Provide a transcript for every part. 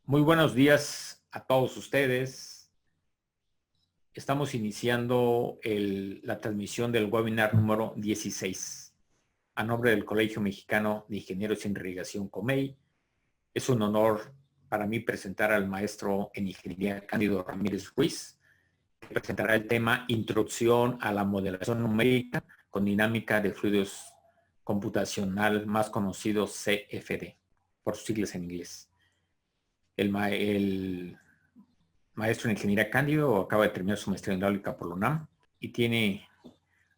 Muy buenos días a todos ustedes. Estamos iniciando la transmisión del webinar número 16 a nombre del Colegio Mexicano de Ingenieros en Irrigación COMEI. Es un honor para mí presentar al maestro en Ingeniería Cándido Ramírez Ruiz, que presentará el tema Introducción a la Modelación Numérica con Dinámica de Fluidos Computacional, más conocido CFD, por sus siglas en inglés. El maestro en Ingeniería Cándido acaba de terminar su maestría en hidráulica por la UNAM y tiene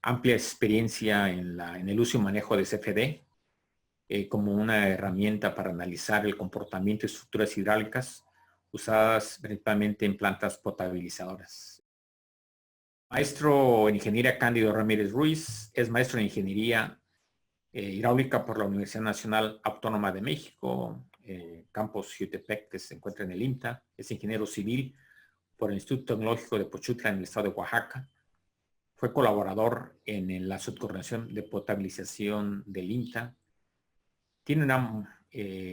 amplia experiencia en el uso y manejo de CFD como una herramienta para analizar el comportamiento de estructuras hidráulicas usadas principalmente en plantas potabilizadoras. Maestro en Ingeniería Cándido Ramírez Ruiz es maestro en Ingeniería Hidráulica por la Universidad Nacional Autónoma de México, campus Jutepec, que se encuentra en el INTA. Es ingeniero civil por el Instituto Tecnológico de Pochutla en el estado de Oaxaca. Fue colaborador en la subcoordinación de potabilización del INTA. Tiene una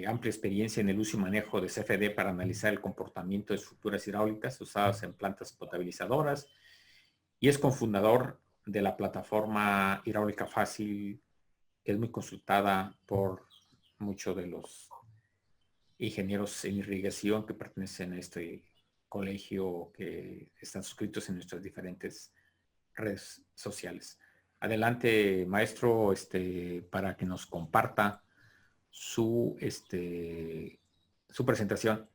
amplia experiencia en el uso y manejo de CFD para analizar el comportamiento de estructuras hidráulicas usadas en plantas potabilizadoras y es cofundador de la plataforma Hidráulica Fácil, que es muy consultada por muchos de los ingenieros en irrigación que pertenecen a este colegio, que están suscritos en nuestras diferentes redes sociales. Adelante, maestro, para que nos comparta su presentación.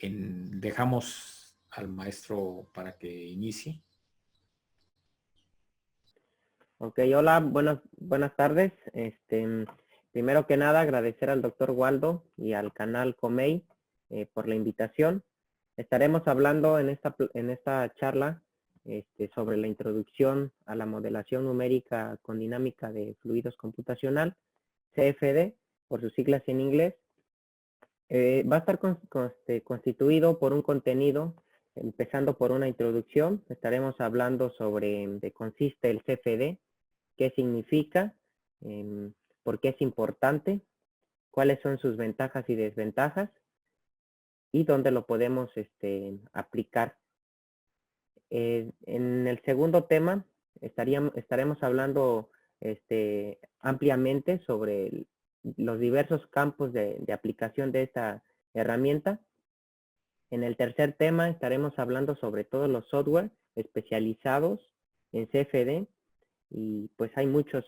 Dejamos al maestro para que inicie. Ok, hola, buenas tardes. Primero que nada, agradecer al doctor Waldo y al canal COMEI por la invitación. Estaremos hablando en esta charla sobre la introducción a la modelación numérica con dinámica de fluidos computacional, CFD, por sus siglas en inglés. Va a estar constituido por un contenido, empezando por una introducción. Estaremos hablando sobre de qué consiste el CFD, qué significa, por qué es importante, cuáles son sus ventajas y desventajas y dónde lo podemos aplicar. En el segundo tema estaremos hablando ampliamente sobre los diversos campos de aplicación de esta herramienta. En el tercer tema estaremos hablando sobre todos los software especializados en CFD. Y pues hay muchos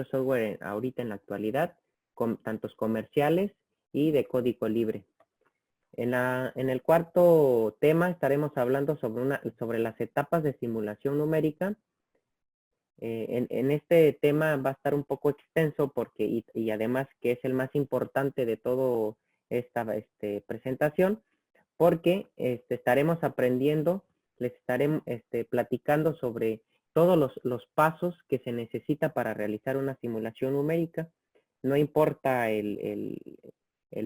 software ahorita en la actualidad, tantos comerciales y de código libre. En el cuarto tema estaremos hablando sobre las etapas de simulación numérica. En este tema va a estar un poco extenso porque, y además que es el más importante de toda esta presentación, porque estaremos aprendiendo, les estaremos platicando sobre todos los pasos que se necesita para realizar una simulación numérica. No importa el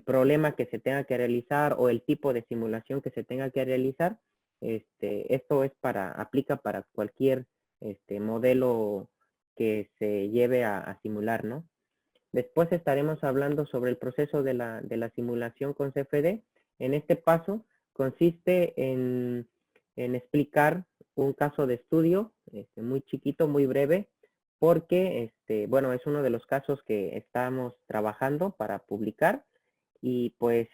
problema que se tenga que realizar o el tipo de simulación que se tenga que realizar, esto aplica para cualquier modelo que se lleve a simular, ¿no? Después estaremos hablando sobre el proceso de la simulación con CFD. En este paso consiste en explicar un caso de estudio muy chiquito, muy breve, porque bueno, es uno de los casos que estamos trabajando para publicar y pues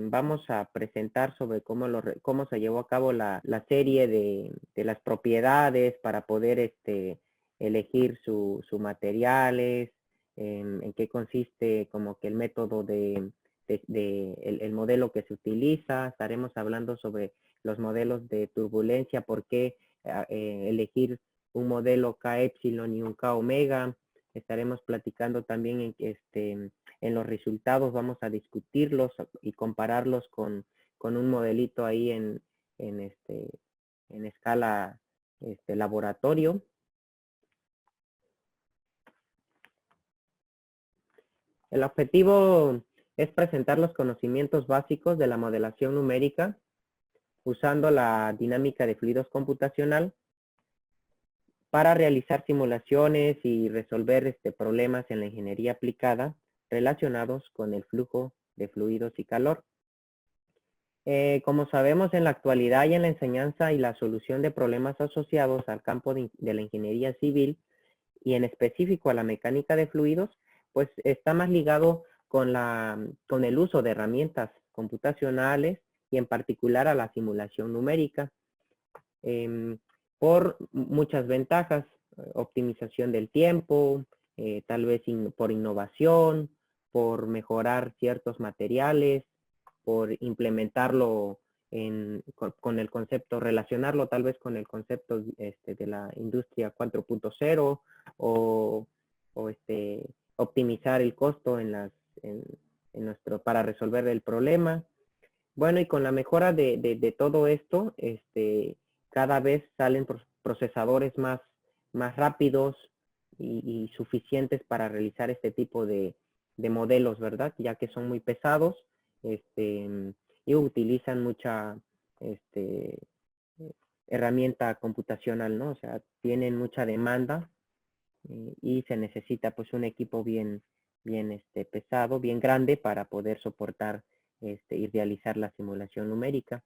vamos a presentar sobre cómo se llevó a cabo la serie de las propiedades para poder elegir sus materiales, en qué consiste como que el método el modelo que se utiliza. Estaremos hablando sobre los modelos de turbulencia, por qué elegir un modelo K epsilon y un K omega. Estaremos platicando también en los resultados, vamos a discutirlos y compararlos con un modelito ahí en escala laboratorio. El objetivo es presentar los conocimientos básicos de la modelación numérica usando la dinámica de fluidos computacional para realizar simulaciones y resolver problemas en la ingeniería aplicada relacionados con el flujo de fluidos y calor. Como sabemos, en la actualidad y en la enseñanza y la solución de problemas asociados al campo de la ingeniería civil y en específico a la mecánica de fluidos, pues está más ligado con el uso de herramientas computacionales y en particular a la simulación numérica, por muchas ventajas, optimización del tiempo, tal vez por innovación, por mejorar ciertos materiales, por implementarlo con el concepto, relacionarlo tal vez con el concepto de la industria 4.0 o, optimizar el costo para resolver el problema. Bueno, y con la mejora de todo esto, cada vez salen procesadores más rápidos y suficientes para realizar este tipo de modelos, ¿verdad? Ya que son muy pesados, y utilizan mucha herramienta computacional, ¿no? O sea, tienen mucha demanda y se necesita pues un equipo bien pesado, bien grande para poder soportar y realizar la simulación numérica.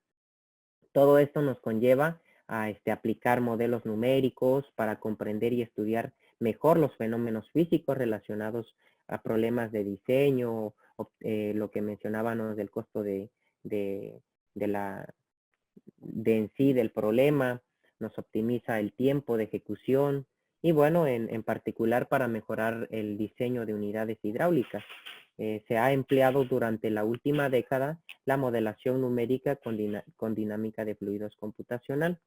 Todo esto nos conlleva a aplicar modelos numéricos para comprender y estudiar mejor los fenómenos físicos relacionados a problemas de diseño, lo que mencionábamos del costo en sí del problema, nos optimiza el tiempo de ejecución y bueno, en particular para mejorar el diseño de unidades hidráulicas. Se ha empleado durante la última década la modelación numérica con dinámica de fluidos computacional.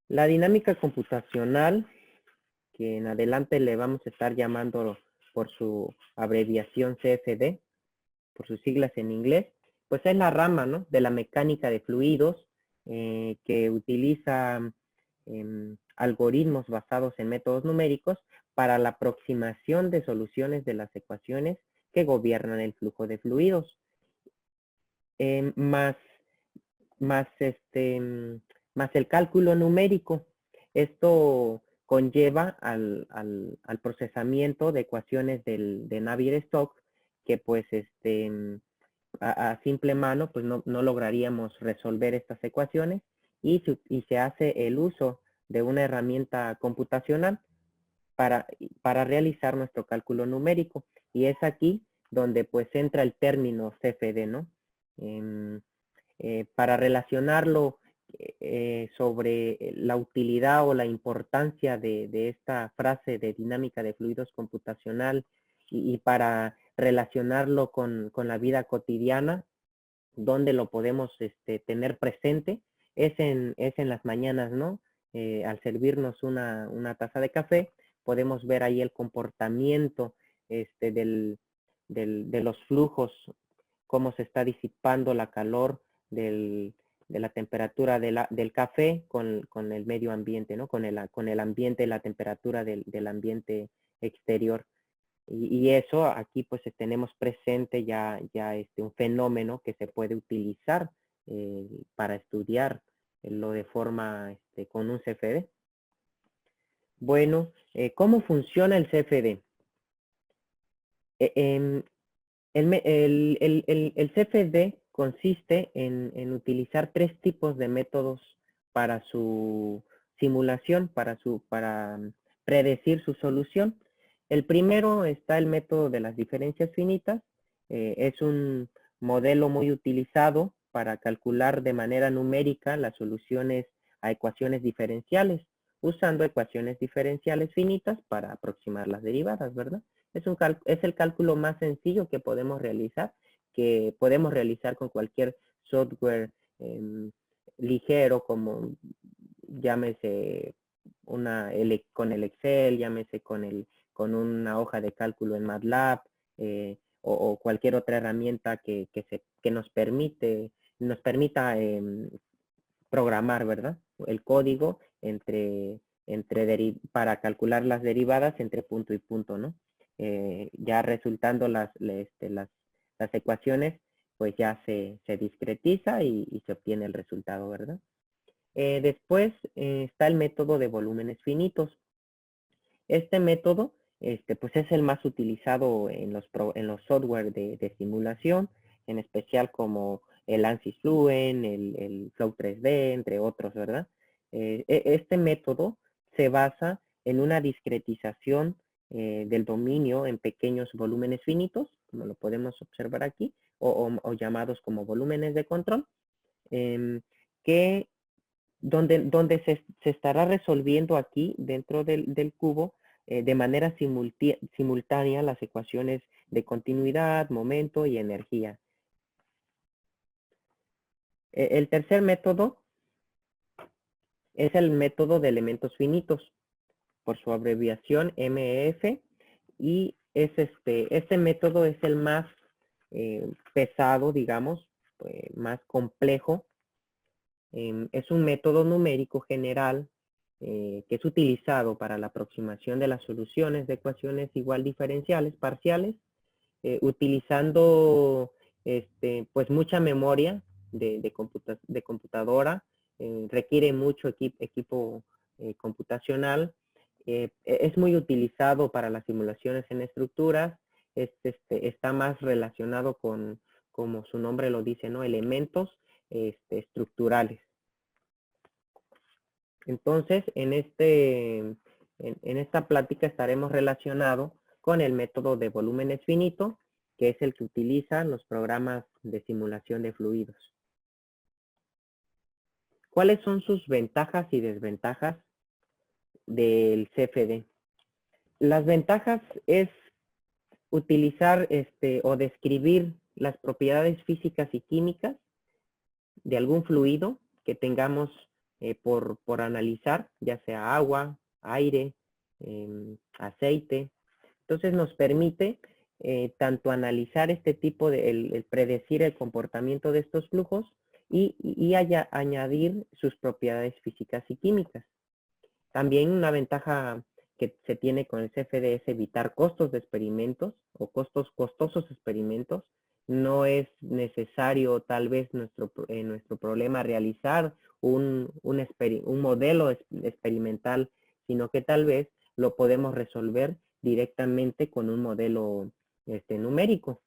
La dinámica computacional, que en adelante le vamos a estar llamando por su abreviación CFD, por sus siglas en inglés, pues es la rama, ¿no?, de la mecánica de fluidos que utiliza algoritmos basados en métodos numéricos para la aproximación de soluciones de las ecuaciones que gobiernan el flujo de fluidos. Más el cálculo numérico. Esto conlleva al procesamiento de ecuaciones de Navier-Stokes que pues a simple mano pues no lograríamos resolver estas ecuaciones y se hace el uso de una herramienta computacional para realizar nuestro cálculo numérico. Y es aquí donde pues entra el término CFD, ¿no? Para relacionarlo sobre la utilidad o la importancia de esta frase de dinámica de fluidos computacional y para relacionarlo con la vida cotidiana, donde lo podemos tener presente, es en las mañanas, ¿no? Al servirnos una taza de café, podemos ver ahí el comportamiento de los flujos, cómo se está disipando la calor de la temperatura del café con el medio ambiente, ¿no? Con el ambiente, la temperatura del ambiente exterior. Y eso aquí pues tenemos presente ya un fenómeno que se puede utilizar para estudiar lo de forma con un CFD. Bueno, ¿cómo funciona el CFD? El CFD consiste en utilizar tres tipos de métodos para su simulación, para predecir su solución. El primero está el método de las diferencias finitas. Es un modelo muy utilizado para calcular de manera numérica las soluciones a ecuaciones diferenciales, usando ecuaciones diferenciales finitas para aproximar las derivadas, ¿verdad? Es el cálculo más sencillo que podemos realizar con cualquier software ligero, como llámese con el Excel, llámese con una hoja de cálculo en MATLAB, o cualquier otra herramienta que nos permita programar, ¿verdad? El código para calcular las derivadas entre punto y punto, ¿no? Ya resultando las ecuaciones, pues ya se discretiza y se obtiene el resultado, ¿verdad? Después está el método de volúmenes finitos. Este método pues es el más utilizado en los software de simulación en especial como el ANSYS Fluent, el Flow 3D, entre otros, ¿verdad? Este método se basa en una discretización del dominio en pequeños volúmenes finitos, como lo podemos observar aquí, o llamados como volúmenes de control, que donde se estará resolviendo aquí dentro del cubo de manera simultánea las ecuaciones de continuidad, momento y energía. El tercer método es el método de elementos finitos, por su abreviación MEF, y es este método es el más pesado, digamos, más complejo. Es un método numérico general que es utilizado para la aproximación de las soluciones de ecuaciones igual diferenciales parciales, utilizando pues mucha memoria de computadora, requiere mucho equipo computacional, es muy utilizado para las simulaciones en estructuras, está más relacionado con, como su nombre lo dice, ¿no? Elementos estructurales. Entonces, en esta plática estaremos relacionados con el método de volúmenes finitos, que es el que utilizan los programas de simulación de fluidos. ¿Cuáles son sus ventajas y desventajas del CFD? Las ventajas es utilizar o describir las propiedades físicas y químicas de algún fluido que tengamos por analizar, ya sea agua, aire, aceite. Entonces nos permite tanto analizar este tipo de, el predecir el comportamiento de estos flujos y añadir sus propiedades físicas y químicas. También una ventaja que se tiene con el CFD es evitar costos de experimentos o costosos experimentos. No es necesario tal vez nuestro problema realizar un modelo experimental, sino que tal vez lo podemos resolver directamente con un modelo numérico.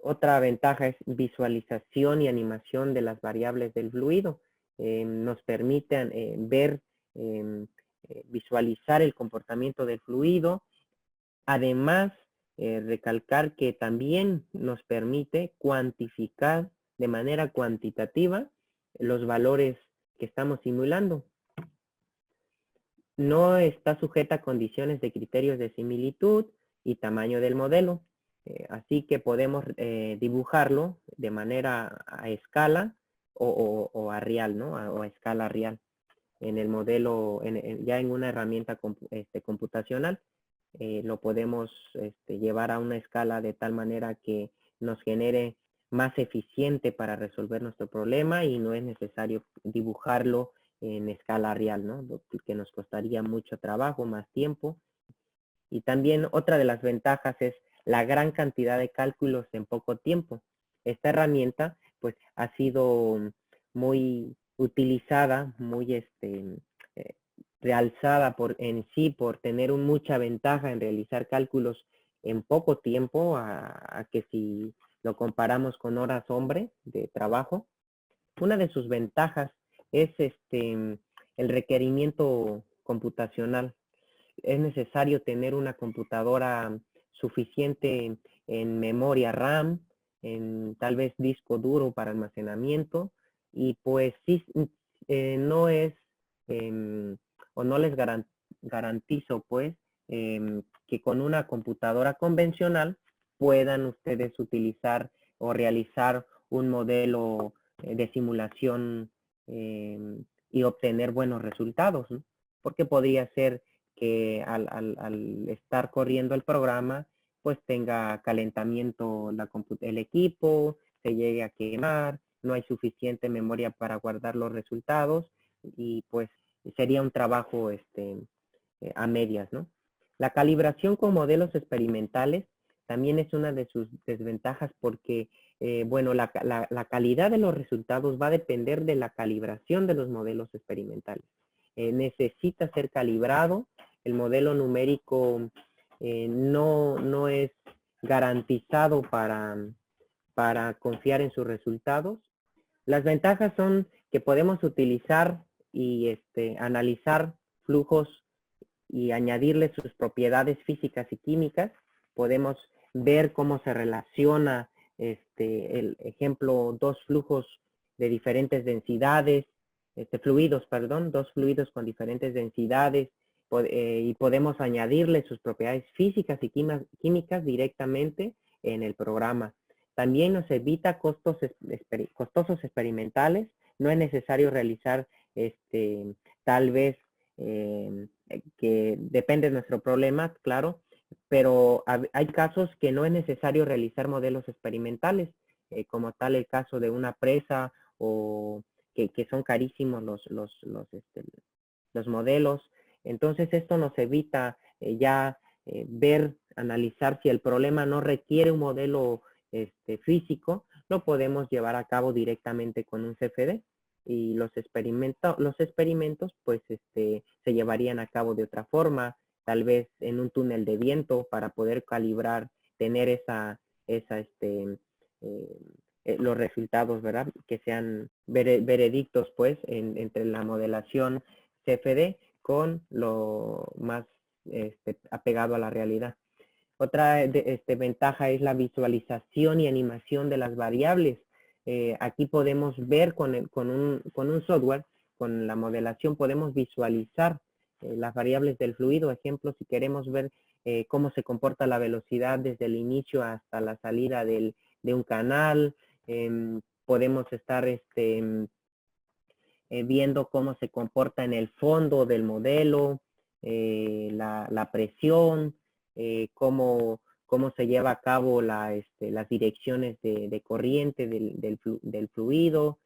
Otra ventaja es visualización y animación de las variables del fluido. Nos permiten ver, visualizar el comportamiento del fluido. Además, recalcar que también nos permite cuantificar de manera cuantitativa los valores que estamos simulando. No está sujeta a condiciones de criterios de similitud y tamaño del modelo. Así que podemos dibujarlo de manera a escala o a real, ¿no? O a escala real. En el modelo, ya en una herramienta computacional, lo podemos llevar a una escala de tal manera que nos genere más eficiente para resolver nuestro problema y no es necesario dibujarlo en escala real, ¿no? Que nos costaría mucho trabajo, más tiempo. Y también otra de las ventajas es la gran cantidad de cálculos en poco tiempo. Esta herramienta pues ha sido muy utilizada, muy realzada en sí por tener mucha ventaja en realizar cálculos en poco tiempo a que si lo comparamos con horas hombre de trabajo. Una de sus ventajas es el requerimiento computacional. Es necesario tener una computadora suficiente en memoria RAM, en tal vez disco duro para almacenamiento, y pues sí, no es, o no les garantizo pues, que con una computadora convencional puedan ustedes utilizar o realizar un modelo de simulación y obtener buenos resultados, ¿no? Porque podría ser que al estar corriendo el programa, pues tenga calentamiento el equipo, se llegue a quemar, no hay suficiente memoria para guardar los resultados y pues sería un trabajo a medias, ¿no? La calibración con modelos experimentales también es una de sus desventajas porque, bueno, la calidad de los resultados va a depender de la calibración de los modelos experimentales. Necesita ser calibrado. El modelo numérico no es garantizado para para confiar en sus resultados. Las ventajas son que podemos utilizar y analizar flujos y añadirle sus propiedades físicas y químicas. Podemos ver cómo se relaciona, el ejemplo, dos flujos de diferentes densidades, dos fluidos con diferentes densidades, y podemos añadirle sus propiedades físicas y químicas directamente en el programa. También nos evita costosos experimentales. No es necesario realizar tal vez que depende de nuestro problema, claro, pero hay casos que no es necesario realizar modelos experimentales, como tal el caso de una presa o que son carísimos los modelos. Entonces esto nos evita analizar si el problema no requiere un modelo físico, lo podemos llevar a cabo directamente con un CFD y los experimentos pues se llevarían a cabo de otra forma, tal vez en un túnel de viento para poder calibrar, tener los resultados, ¿verdad? Que sean veredictos pues entre la modelación CFD con lo más apegado a la realidad. Otra ventaja es la visualización y animación de las variables. Aquí podemos ver con un software, con la modelación, podemos visualizar las variables del fluido. Ejemplo, si queremos ver cómo se comporta la velocidad desde el inicio hasta la salida de un canal, podemos estar viendo cómo se comporta en el fondo del modelo, la presión, cómo se lleva a cabo las direcciones de corriente del fluido,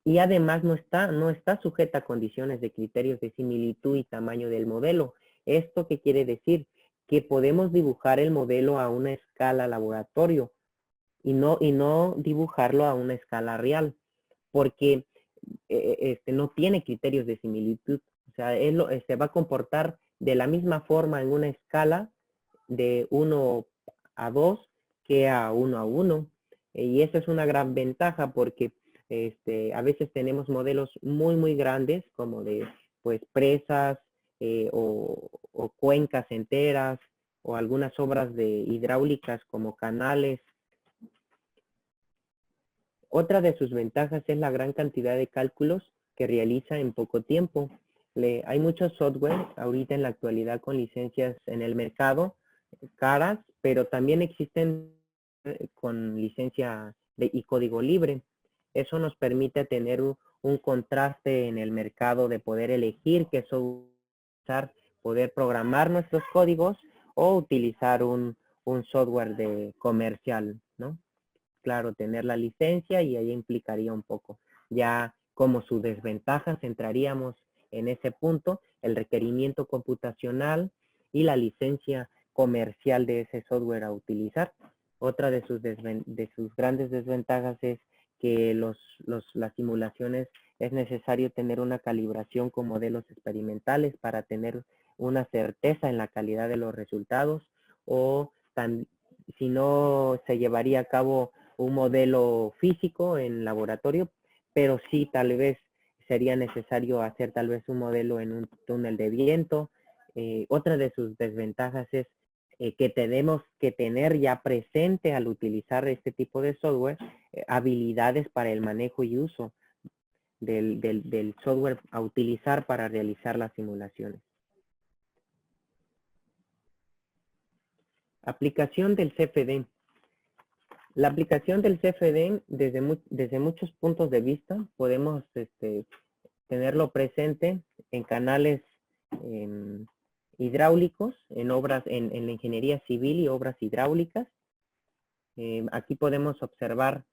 y además no está sujeta a condiciones de criterios de similitud y tamaño del modelo. ¿Esto qué quiere decir? Que podemos dibujar el modelo a una escala laboratorio y no dibujarlo a una escala real, porque no tiene criterios de similitud. O sea, se va a comportar de la misma forma en una escala de 1 a 2 que a 1 a 1. Y esa es una gran ventaja porque a veces tenemos modelos muy grandes como de pues presas o cuencas enteras o algunas obras de hidráulicas como canales. Otra de sus ventajas es la gran cantidad de cálculos que realiza en poco tiempo. Hay muchos software ahorita en la actualidad con licencias en el mercado, caras, pero también existen con licencia y código libre. Eso nos permite tener un contraste en el mercado de poder elegir qué software usar, poder programar nuestros códigos o utilizar un software comercial, ¿no? Claro, tener la licencia y ahí implicaría un poco. Ya como sus desventajas entraríamos en ese punto, el requerimiento computacional y la licencia comercial de ese software a utilizar. Otra de sus grandes desventajas es que las simulaciones es necesario tener una calibración con modelos experimentales para tener una certeza en la calidad de los resultados, o si no se llevaría a cabo un modelo físico en laboratorio, pero sí tal vez sería necesario hacer tal vez un modelo en un túnel de viento. Otra de sus desventajas es que tenemos que tener ya presente al utilizar este tipo de software habilidades para el manejo y uso del software a utilizar para realizar las simulaciones. Aplicación del CFD. La aplicación del CFD, desde muchos puntos de vista, podemos tenerlo presente en canales hidráulicos, en la ingeniería civil y obras hidráulicas. Aquí podemos observar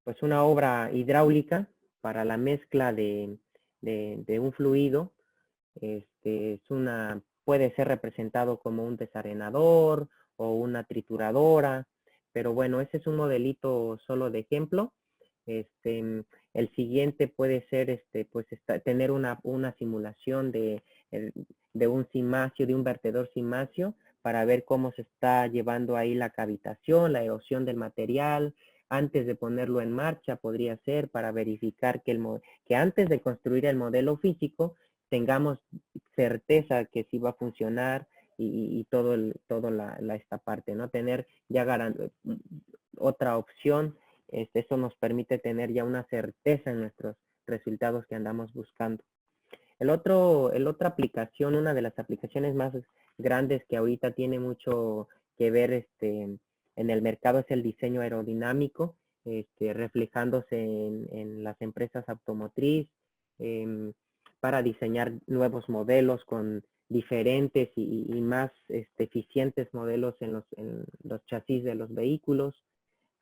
pues una obra hidráulica para la mezcla de un fluido. Puede ser representado como un desarenador o una trituradora, pero bueno, ese es un modelito solo de ejemplo. El siguiente puede ser pues tener una simulación de un cimacio, de un vertedor cimacio, para ver cómo se está llevando ahí la cavitación, la erosión del material. Antes de ponerlo en marcha podría ser para verificar que antes de construir el modelo físico tengamos certeza que sí va a funcionar y todo esta parte, ¿no? Tener ya otra opción, eso nos permite tener ya una certeza en nuestros resultados que andamos buscando. La otra aplicación, una de las aplicaciones más grandes que ahorita tiene mucho que ver en el mercado es el diseño aerodinámico, reflejándose en las empresas automotriz, para diseñar nuevos modelos con diferentes y más eficientes modelos en los chasis de los vehículos.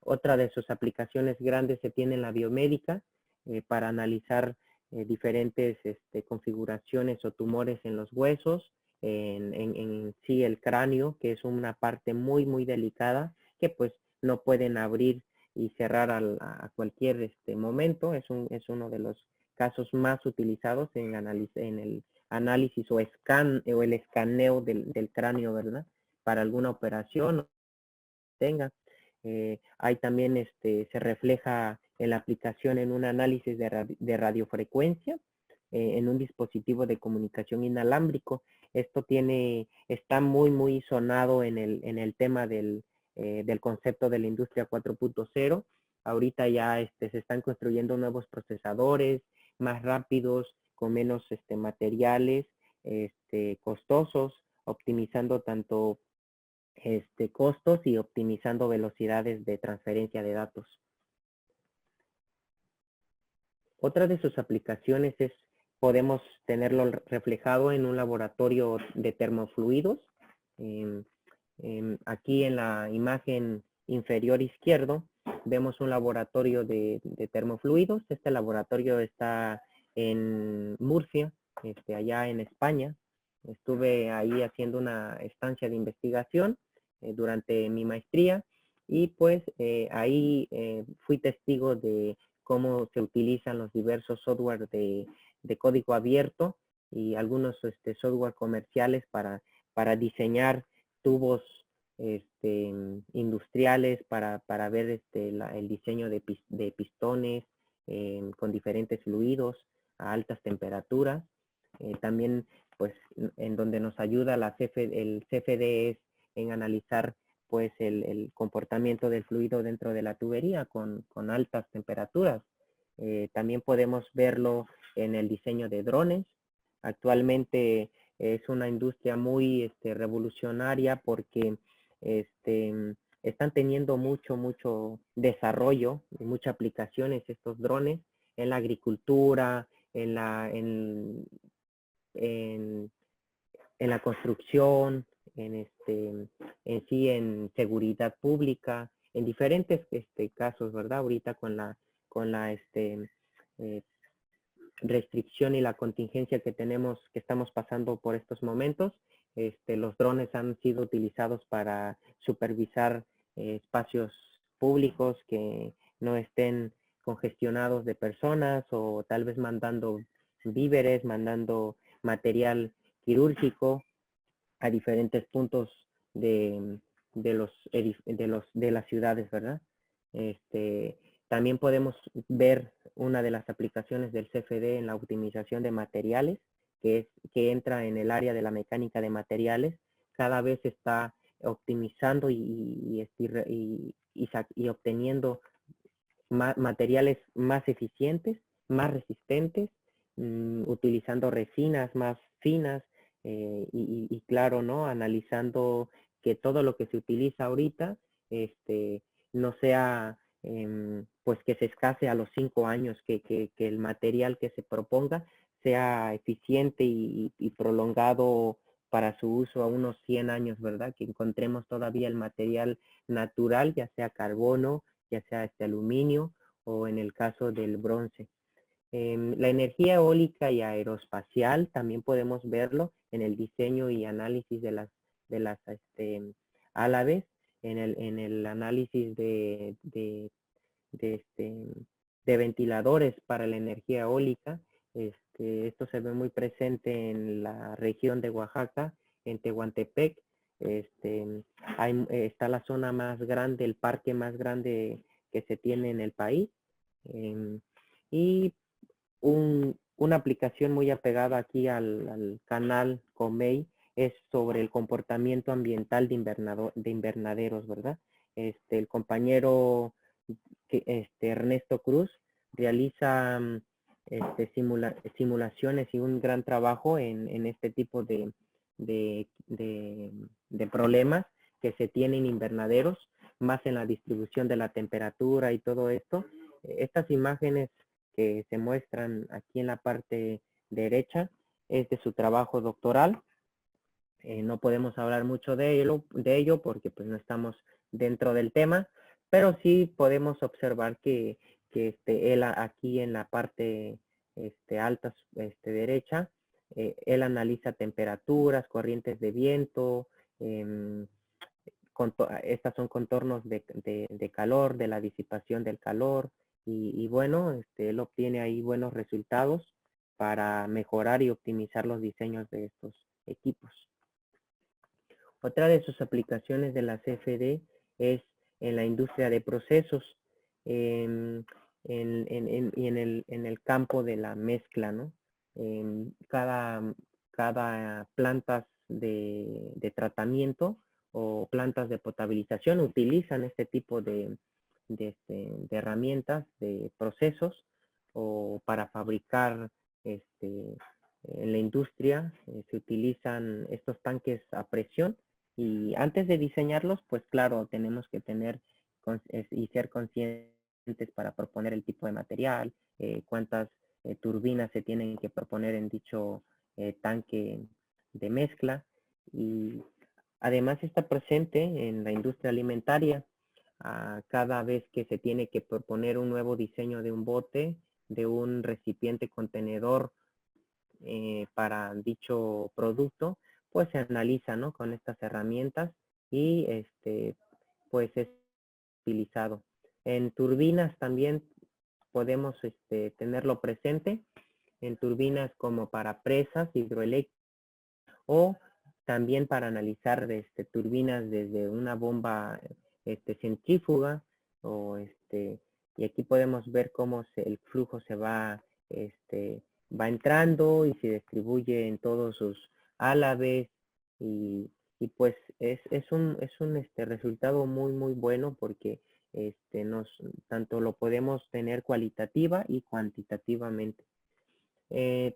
Otra de sus aplicaciones grandes se tiene en la biomédica, para analizar diferentes configuraciones o tumores en los huesos, en sí el cráneo, que es una parte muy, muy delicada, que pues no pueden abrir y cerrar a cualquier momento. Es uno de los casos más utilizados en el análisis o el escaneo del cráneo, ¿verdad? Para alguna operación tenga. Hay también, se refleja en la aplicación en un análisis de radiofrecuencia, en un dispositivo de comunicación inalámbrico. Esto está muy, muy sonado en el tema del concepto de la industria 4.0. Ahorita ya se están construyendo nuevos procesadores más rápidos, con menos materiales costosos, optimizando tanto costos y optimizando velocidades de transferencia de datos. Otra de sus aplicaciones podemos tenerlo reflejado en un laboratorio de termofluidos. Aquí en la imagen inferior izquierdo vemos un laboratorio de termofluidos. Este laboratorio está en Murcia, allá en España. Estuve ahí haciendo una estancia de investigación durante mi maestría y pues ahí fui testigo de cómo se utilizan los diversos software de código abierto y algunos software comerciales para diseñar tubos industriales, para ver el diseño de pistones con diferentes fluidos a altas temperaturas. También pues en donde nos ayuda el CFD es en analizar pues el comportamiento del fluido dentro de la tubería con altas temperaturas. También podemos verlo en el diseño de drones. Actualmente es una industria muy revolucionaria porque están teniendo mucho desarrollo y muchas aplicaciones estos drones en la agricultura, en la construcción, en sí en seguridad pública, en diferentes casos, ¿verdad? Ahorita con la eh, restricción y la contingencia que estamos pasando por estos momentos, los drones han sido utilizados para supervisar espacios públicos que no estén congestionados de personas, o tal vez mandando víveres, mandando material quirúrgico a diferentes puntos de las ciudades, ¿verdad? También podemos ver una de las aplicaciones del CFD en la optimización de materiales, que entra en el área de la mecánica de materiales. Cada vez está optimizando y obteniendo materiales más eficientes, más resistentes, utilizando resinas más finas, y claro, ¿no? Analizando que todo lo que se utiliza ahorita no sea pues que se escase a los 5 años, que el material que se proponga sea eficiente y prolongado para su uso a unos 100 años, ¿verdad? Que encontremos todavía el material natural, ya sea carbono, ya sea aluminio, o en el caso del bronce. La energía eólica y aeroespacial también podemos verlo en el diseño y análisis de las Álaves, en el análisis de de ventiladores para la energía eólica. Esto se ve muy presente en la región de Oaxaca, en Tehuantepec. Está la zona más grande, el parque más grande que se tiene en el país. Y una aplicación muy apegada aquí al canal COMEI es sobre el comportamiento ambiental de invernaderos, ¿verdad? El compañero Ernesto Cruz realiza simulaciones y un gran trabajo en este tipo de problemas que se tienen invernaderos, más en la distribución de la temperatura y todo esto. Estas imágenes que se muestran aquí en la parte derecha es de su trabajo doctoral. No podemos hablar mucho de ello porque pues no estamos dentro del tema, pero sí podemos observar que él aquí en la parte alta derecha, él analiza temperaturas, corrientes de viento, estas son contornos de calor, de la disipación del calor, y bueno, él obtiene ahí buenos resultados para mejorar y optimizar los diseños de estos equipos. Otra de sus aplicaciones de la CFD es en la industria de procesos y en el campo de la mezcla, ¿no? Cada plantas de tratamiento o plantas de potabilización utilizan este tipo de herramientas, de procesos, o para fabricar en la industria se utilizan estos tanques a presión, y antes de diseñarlos, pues claro, tenemos que tener y ser conscientes para proponer el tipo de material, cuántas turbinas se tienen que proponer en dicho tanque de mezcla. Y además está presente en la industria alimentaria. Cada vez que se tiene que proponer un nuevo diseño de un bote, de un recipiente contenedor para dicho producto, pues se analiza, ¿no?, con estas herramientas, y pues es utilizado. En turbinas también podemos tenerlo presente, en turbinas como para presas hidroeléctricas, o también para analizar turbinas desde una bomba centrífuga, o y aquí podemos ver cómo el flujo se va entrando y se distribuye en todos sus álabes, y pues es un resultado muy bueno, porque tanto lo podemos tener cualitativa y cuantitativamente.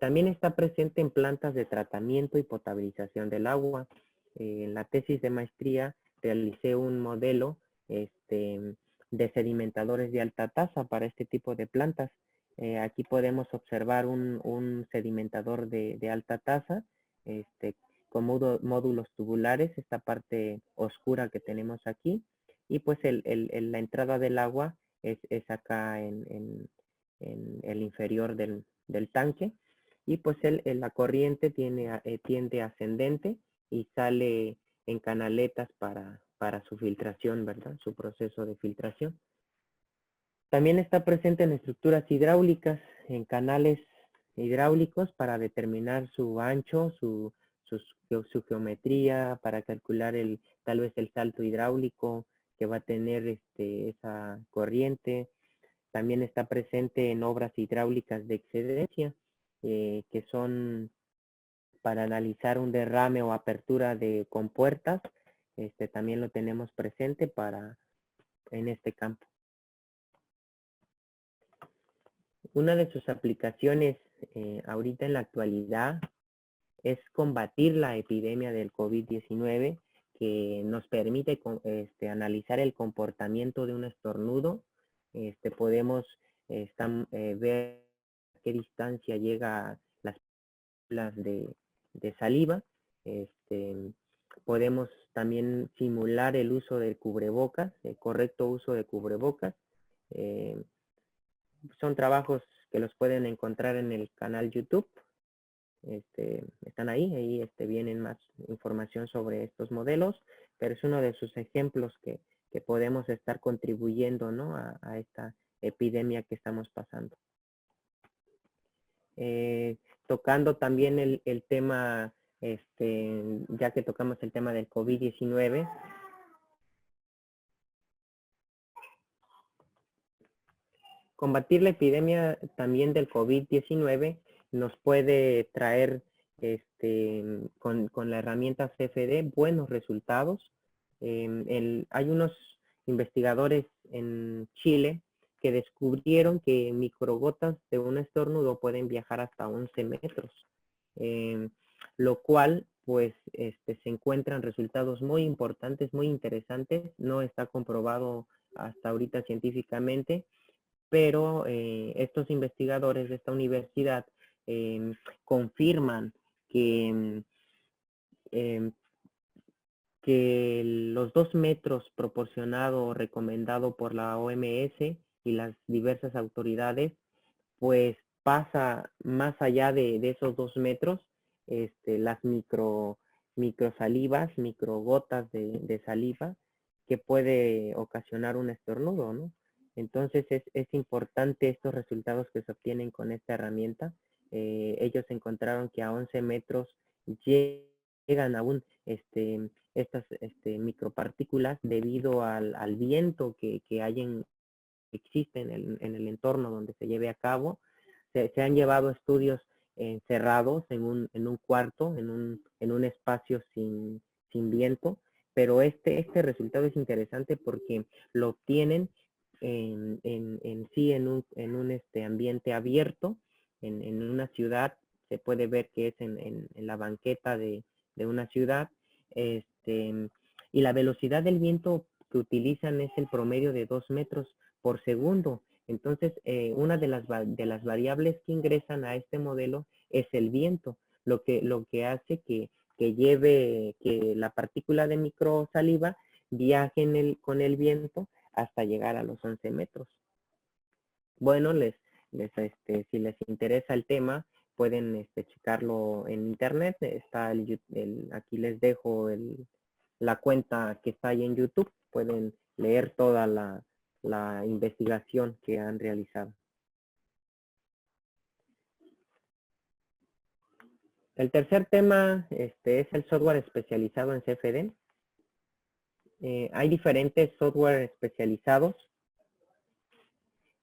También está presente en plantas de tratamiento y potabilización del agua. En la tesis de maestría realicé un modelo de sedimentadores de alta tasa para este tipo de plantas. Aquí podemos observar un sedimentador de alta tasa con módulos tubulares, esta parte oscura que tenemos aquí, y pues la entrada del agua es acá en el inferior del tanque, y pues la corriente tiende ascendente y sale en canaletas para su filtración, ¿verdad? Su proceso de filtración. También está presente en estructuras hidráulicas, en canales hidráulicos, para determinar su ancho, su geometría, para calcular tal vez el salto hidráulico que va a tener esa corriente. También está presente en obras hidráulicas de excedencia, que son para analizar un derrame o apertura de compuertas. También lo tenemos presente en este campo. Una de sus aplicaciones ahorita en la actualidad es combatir la epidemia del COVID-19, que nos permite analizar el comportamiento de un estornudo. Podemos ver a qué distancia llega las partículas de saliva. Podemos también simular el uso del cubrebocas, el correcto uso de cubrebocas. Son trabajos que los pueden encontrar en el canal YouTube. Están ahí vienen más información sobre estos modelos, pero es uno de sus ejemplos que podemos estar contribuyendo, ¿no?, a esta epidemia que estamos pasando. Tocando también el tema, ya que tocamos el tema del COVID-19, combatir la epidemia también del COVID-19 nos puede traer con la herramienta CFD buenos resultados. Hay unos investigadores en Chile que descubrieron que microgotas de un estornudo pueden viajar hasta 11 metros, lo cual pues se encuentran resultados muy importantes, muy interesantes. No está comprobado hasta ahorita científicamente, pero estos investigadores de esta universidad confirman que, que los 2 metros proporcionado o recomendado por la OMS y las diversas autoridades, pues pasa más allá de esos 2 metros, las microsalivas, microgotas de saliva que puede ocasionar un estornudo, ¿no? Entonces es importante estos resultados que se obtienen con esta herramienta. Ellos encontraron que a 11 metros llegan aún estas micropartículas debido al viento que existe en el entorno donde se lleve a cabo. Se han llevado estudios encerrados en un cuarto, en un espacio sin viento, pero este resultado es interesante porque lo obtienen en un ambiente abierto, en una ciudad. Se puede ver que es en la banqueta de una ciudad, y la velocidad del viento que utilizan es el promedio de 2 metros por segundo. Entonces, una de las variables que ingresan a este modelo es el viento, lo que hace que la partícula de microsaliva viaje con el viento hasta llegar a los 11 metros. Bueno, si les interesa el tema, pueden checarlo en internet. Está aquí les dejo la cuenta que está ahí en YouTube. Pueden leer toda la investigación que han realizado. El tercer tema es el software especializado en CFD. Hay diferentes software especializados.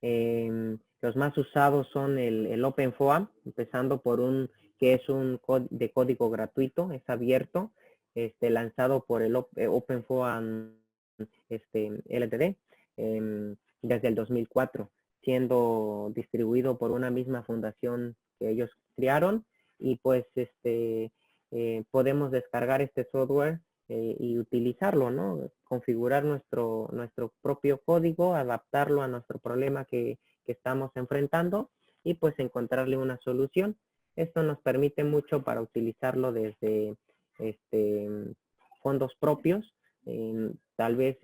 Los más usados son el OpenFOAM, empezando por que es de código gratuito, es abierto, lanzado por el OpenFOAM LTD desde el 2004, siendo distribuido por una misma fundación que ellos crearon, y pues podemos descargar este software y utilizarlo, ¿no? Configurar nuestro propio código, adaptarlo a nuestro problema que estamos enfrentando y pues encontrarle una solución. Esto nos permite mucho para utilizarlo desde fondos propios. Tal vez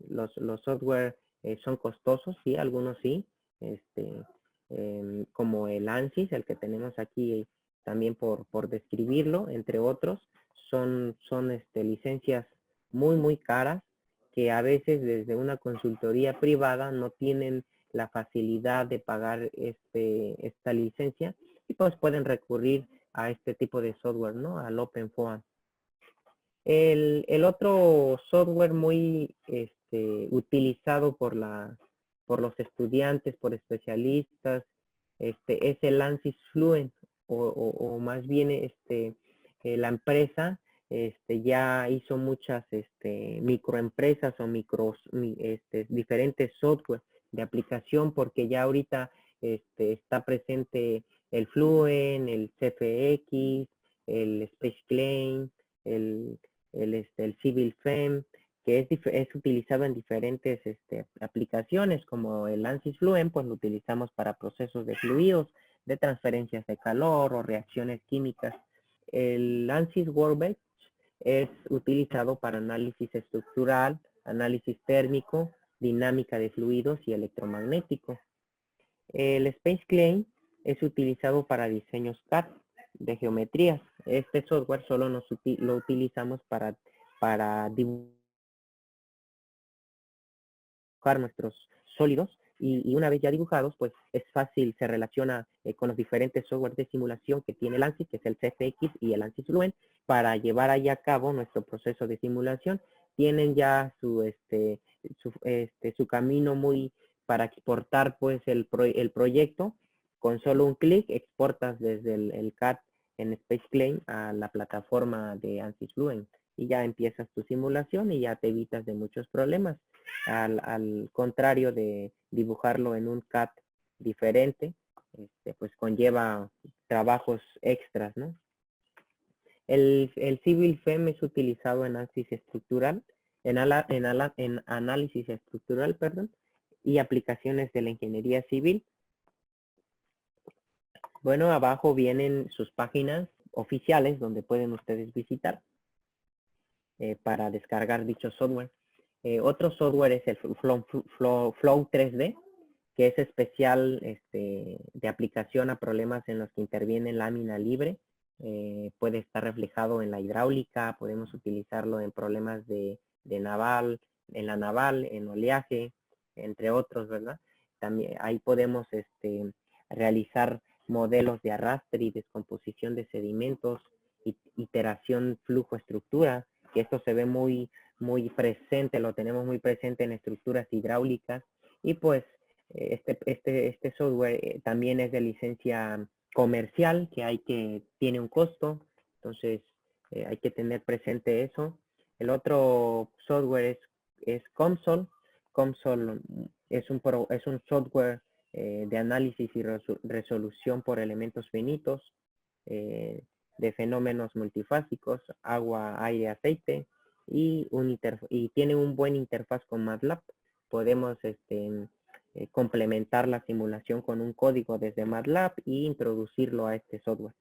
los software son costosos, sí, algunos sí, como el ANSYS, el que tenemos aquí también por describirlo, entre otros. Son licencias muy caras que a veces desde una consultoría privada no tienen la facilidad de pagar esta licencia, y pues pueden recurrir a este tipo de software, ¿no? Al OpenFOAM. El otro software muy utilizado por los estudiantes, por especialistas, es el ANSYS Fluent, o más bien la empresa ya hizo muchas microempresas o diferentes software de aplicación, porque ya ahorita está presente el Fluent, el CFX, el SpaceClaim, el Civil FEM, que es utilizado en diferentes aplicaciones, como el ANSYS Fluent, pues lo utilizamos para procesos de fluidos, de transferencias de calor o reacciones químicas. El ANSYS Workbench es utilizado para análisis estructural, análisis térmico, dinámica de fluidos y electromagnético. El SpaceClaim es utilizado para diseños CAD de geometrías. Este software solo lo utilizamos para dibujar nuestros sólidos y una vez ya dibujados, pues es fácil, se relaciona con los diferentes softwares de simulación que tiene el ANSYS, que es el CFX y el ANSYS Fluent, para llevar ahí a cabo nuestro proceso de simulación. Tienen ya su camino muy para exportar pues el proyecto. Con solo un clic exportas desde el CAD en Space Plane a la plataforma de ANSYS Fluent y ya empiezas tu simulación y ya te evitas de muchos problemas. Al contrario de dibujarlo en un CAD diferente, pues conlleva trabajos extras, ¿no? El Civil FEM es utilizado en análisis estructural, en análisis estructural, perdón, y aplicaciones de la ingeniería civil. Bueno, abajo vienen sus páginas oficiales donde pueden ustedes visitar para descargar dicho software. Otro software es el Flow 3D, que es especial de aplicación a problemas en los que interviene lámina libre. Puede estar reflejado en la hidráulica, podemos utilizarlo en problemas de naval, en la naval, en oleaje, entre otros, ¿verdad? También ahí podemos realizar modelos de arrastre y descomposición de sedimentos, iteración, flujo, estructura, que esto se ve muy presente, lo tenemos muy presente en estructuras hidráulicas, y pues este software también es de licencia comercial, tiene un costo, entonces hay que tener presente eso. El otro software es COMSOL. COMSOL es un software de análisis y resolución por elementos finitos de fenómenos multifásicos, agua, aire, aceite, y tiene un buen interfaz con MATLAB. Podemos complementar la simulación con un código desde MATLAB e introducirlo a este software.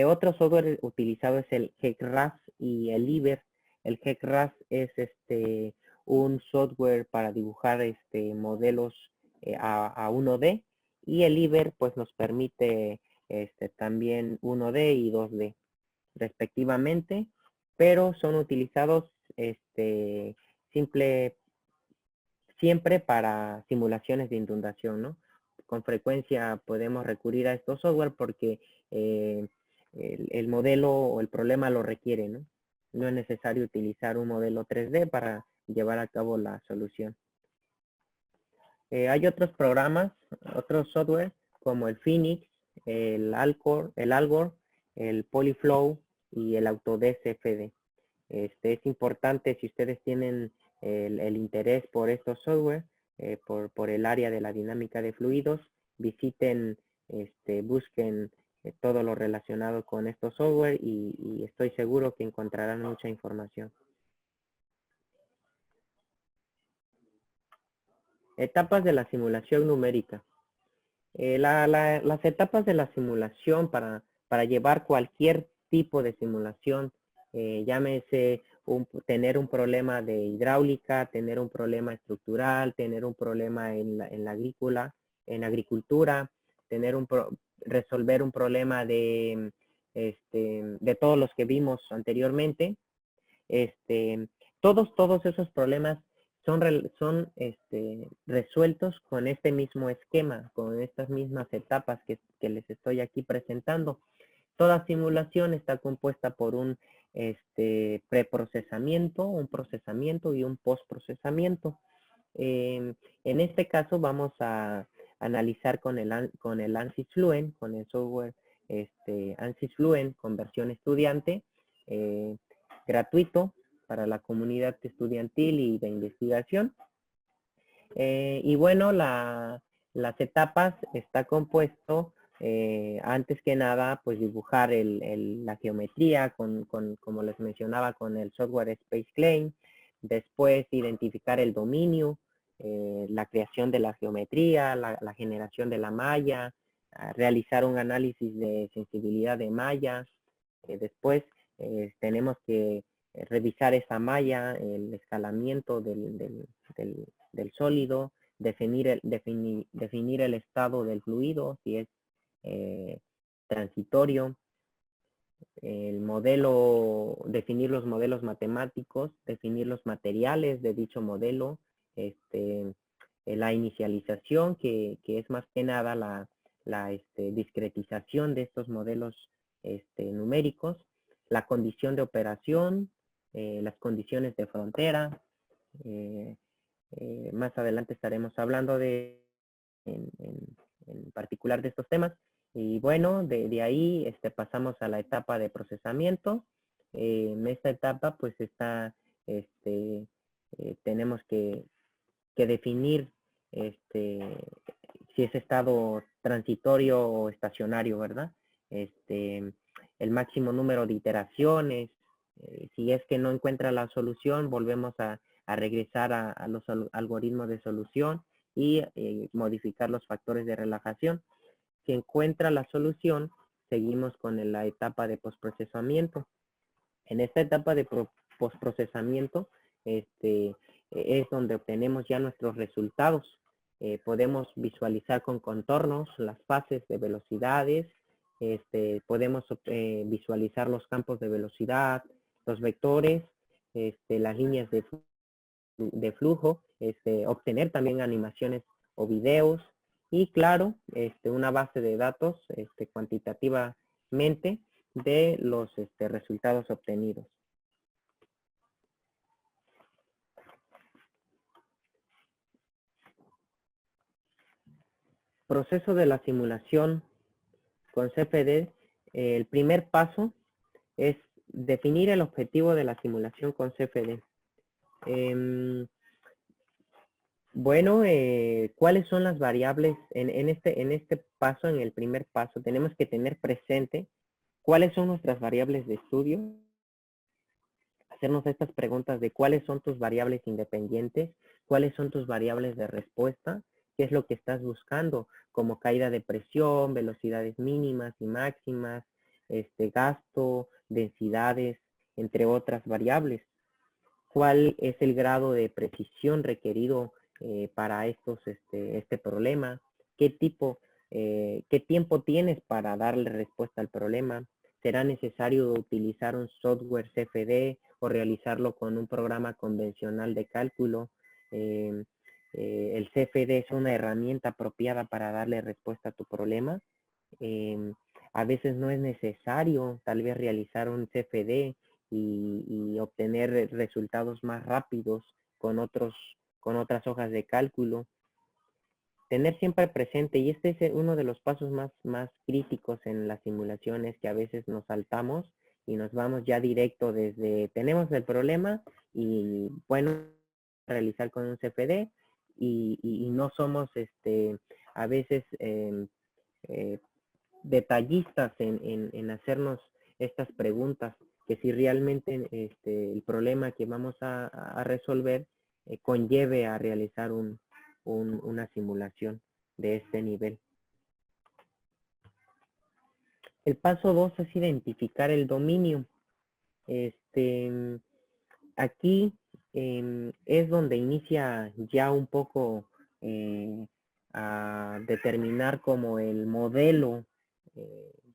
Otro software utilizado es el GECRAS y el IBER. El GECRAS es un software para dibujar modelos a 1D, y el IBER pues nos permite también 1D y 2D respectivamente, pero son utilizados siempre para simulaciones de inundación, ¿no? Con frecuencia podemos recurrir a estos software porque el modelo o el problema lo requiere, ¿no? No es necesario utilizar un modelo 3D para llevar a cabo la solución. Hay otros programas, otros software como el Phoenix, el Algor, el Polyflow y el Autodesk FD. Es importante, si ustedes tienen el interés por estos software, por el área de la dinámica de fluidos, visiten, busquen todo lo relacionado con estos software y estoy seguro que encontrarán mucha información. Etapas de la simulación numérica. Las etapas de la simulación para llevar cualquier tipo de simulación, llámese tener un problema de hidráulica, tener un problema estructural, tener un problema en la agricultura, resolver un problema de todos los que vimos anteriormente. Todos esos problemas son resueltos con este mismo esquema, con estas mismas etapas que les estoy aquí presentando. Toda simulación está compuesta por un preprocesamiento, un procesamiento y un postprocesamiento. En este caso vamos a analizar con el ANSYS Fluent, con el software ANSYS Fluent con versión estudiante, gratuito para la comunidad estudiantil y de investigación. Y bueno, las etapas está compuesto antes que nada, pues dibujar la geometría como les mencionaba, con el software Space Plane. Después identificar el dominio, la creación de la geometría, la generación de la malla, realizar un análisis de sensibilidad de mallas. Después tenemos que revisar esa malla, el escalamiento del sólido, definir el estado del fluido, si es transitorio, definir los modelos matemáticos, definir los materiales de dicho modelo, la inicialización, que es más que nada la discretización de estos modelos numéricos, la condición de operación, las condiciones de frontera. Más adelante estaremos hablando en particular de estos temas. Y bueno, de ahí pasamos a la etapa de procesamiento. En esta etapa pues tenemos que definir si es estado transitorio o estacionario, ¿verdad? El máximo número de iteraciones. Si es que no encuentra la solución, volvemos a regresar a los algoritmos de solución y modificar los factores de relajación. Si encuentra la solución, seguimos con la etapa de postprocesamiento. En esta etapa de postprocesamiento es donde obtenemos ya nuestros resultados. Podemos visualizar con contornos las fases de velocidades, podemos visualizar los campos de velocidad, los vectores, las líneas de flujo, obtener también animaciones o videos y claro, una base de datos cuantitativamente de los resultados obtenidos. Proceso de la simulación con CFD. El primer paso es definir el objetivo de la simulación con CFD. Bueno, ¿cuáles son las variables? En este paso, en el primer paso, tenemos que tener presente cuáles son nuestras variables de estudio. Hacernos estas preguntas de cuáles son tus variables independientes, cuáles son tus variables de respuesta, qué es lo que estás buscando, como caída de presión, velocidades mínimas y máximas, gasto, densidades, entre otras variables. ¿Cuál es el grado de precisión requerido para este problema? ¿Qué tiempo tienes para darle respuesta al problema? ¿Será necesario utilizar un software CFD o realizarlo con un programa convencional de cálculo? El CFD es una herramienta apropiada para darle respuesta a tu problema. A veces no es necesario tal vez realizar un CFD y obtener resultados más rápidos con otras hojas de cálculo. Tener siempre presente, y este es uno de los pasos más críticos en las simulaciones, que a veces nos saltamos y nos vamos ya directo desde tenemos el problema y bueno, realizar con un CFD y no somos a veces detallistas en hacernos estas preguntas, que si realmente el problema que vamos a resolver conlleve a realizar una simulación de este nivel. El paso 2 es identificar el dominio. Aquí es donde inicia ya un poco a determinar como el modelo,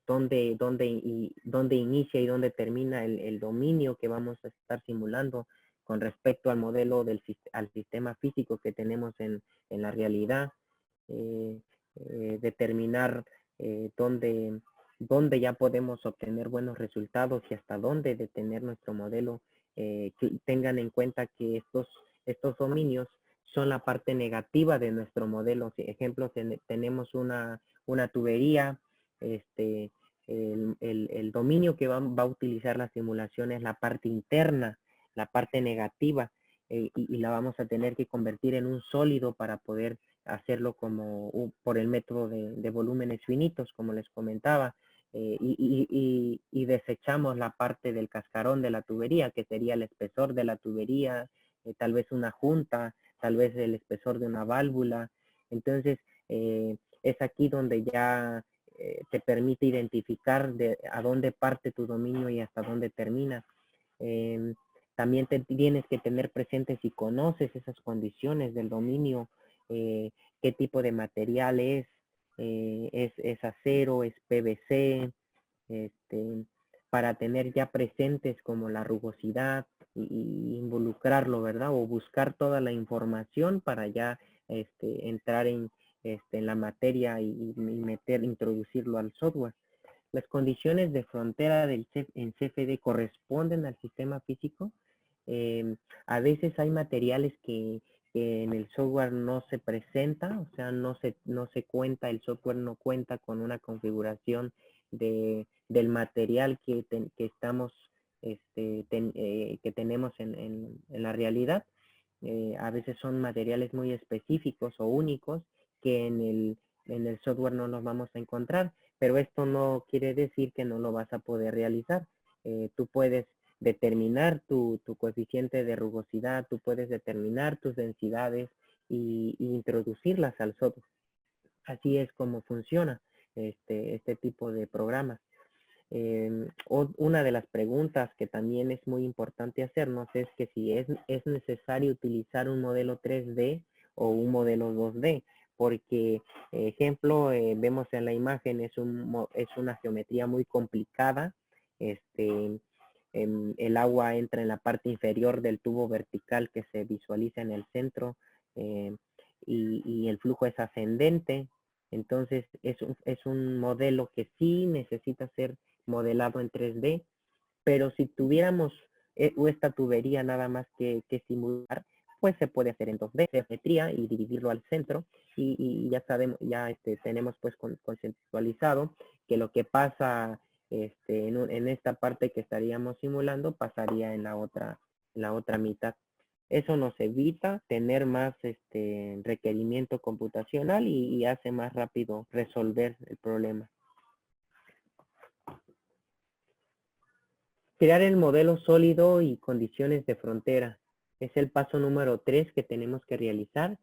dónde inicia y dónde termina el dominio que vamos a estar simulando con respecto al modelo al sistema físico que tenemos en la realidad. Determinar dónde ya podemos obtener buenos resultados y hasta dónde detener nuestro modelo. Que tengan en cuenta que estos dominios son la parte negativa de nuestro modelo. Ejemplo, tenemos una tubería, el dominio que va a utilizar la simulación es la parte interna, la parte negativa, y la vamos a tener que convertir en un sólido para poder hacerlo por el método de volúmenes finitos, como les comentaba. Y desechamos la parte del cascarón de la tubería, que sería el espesor de la tubería, tal vez una junta, tal vez el espesor de una válvula. Entonces, es aquí donde ya te permite identificar a dónde parte tu dominio y hasta dónde termina. También tienes que tener presente, si conoces esas condiciones del dominio, qué tipo de material es acero, es PVC, para tener ya presentes como la rugosidad y involucrarlo, ¿verdad? O buscar toda la información para ya entrar en la materia y introducirlo al software. Las condiciones de frontera en CFD corresponden al sistema físico. A veces hay materiales que en el software no se presenta, o sea, no se cuenta, el software no cuenta con una configuración del material que estamos, que tenemos en la realidad. A veces son materiales muy específicos o únicos que en el software no los vamos a encontrar, pero esto no quiere decir que no lo vas a poder realizar. Tú puedes determinar tu coeficiente de rugosidad, tú puedes determinar tus densidades y introducirlas al software. Así es como funciona este tipo de programas. Una de las preguntas que también es muy importante hacernos es que si es necesario utilizar un modelo 3D o un modelo 2D, porque, ejemplo, vemos en la imagen, es una geometría muy complicada. El agua entra en la parte inferior del tubo vertical que se visualiza en el centro, y el flujo es ascendente. Entonces es un modelo que sí necesita ser modelado en 3D, pero si tuviéramos esta tubería nada más que simular, pues se puede hacer en 2D, geometría, y dividirlo al centro, y ya sabemos, ya tenemos pues conceptualizado que lo que pasa en esta parte que estaríamos simulando pasaría en la otra mitad. Eso nos evita tener más requerimiento computacional y hace más rápido resolver el problema. Crear el modelo sólido y condiciones de frontera. Es el paso número 3 que tenemos que realizar.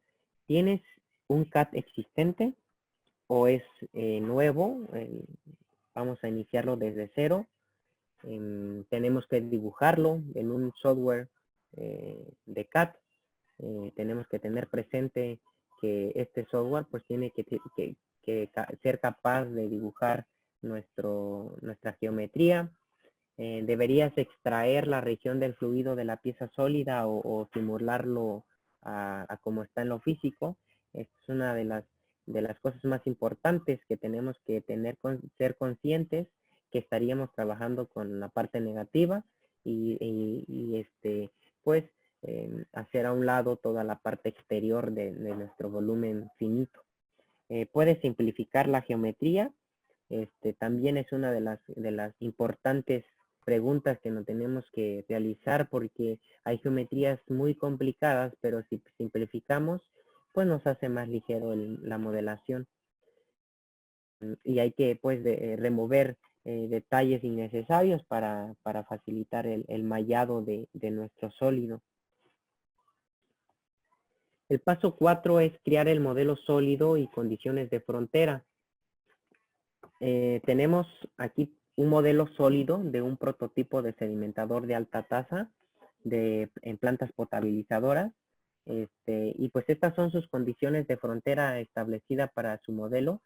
¿Tienes un CAD existente o es nuevo? Vamos a iniciarlo desde cero. Tenemos que dibujarlo en un software de CAD. Tenemos que tener presente que este software pues tiene que ser capaz de dibujar nuestra geometría. Deberías extraer la región del fluido de la pieza sólida o simularlo a como está en lo físico. Es una de las cosas más importantes que tenemos que ser conscientes que estaríamos trabajando con la parte negativa y pues hacer a un lado toda la parte exterior de nuestro volumen finito. Puedes simplificar la geometría. También es una de las importantes preguntas que nos tenemos que realizar, porque hay geometrías muy complicadas, pero si simplificamos, pues nos hace más ligero la modelación. Y hay que pues remover detalles innecesarios para facilitar el mallado de nuestro sólido. El paso 4 es crear el modelo sólido y condiciones de frontera. Tenemos aquí un modelo sólido de un prototipo de sedimentador de alta tasa en plantas potabilizadoras. Y pues estas son sus condiciones de frontera establecidas para su modelo.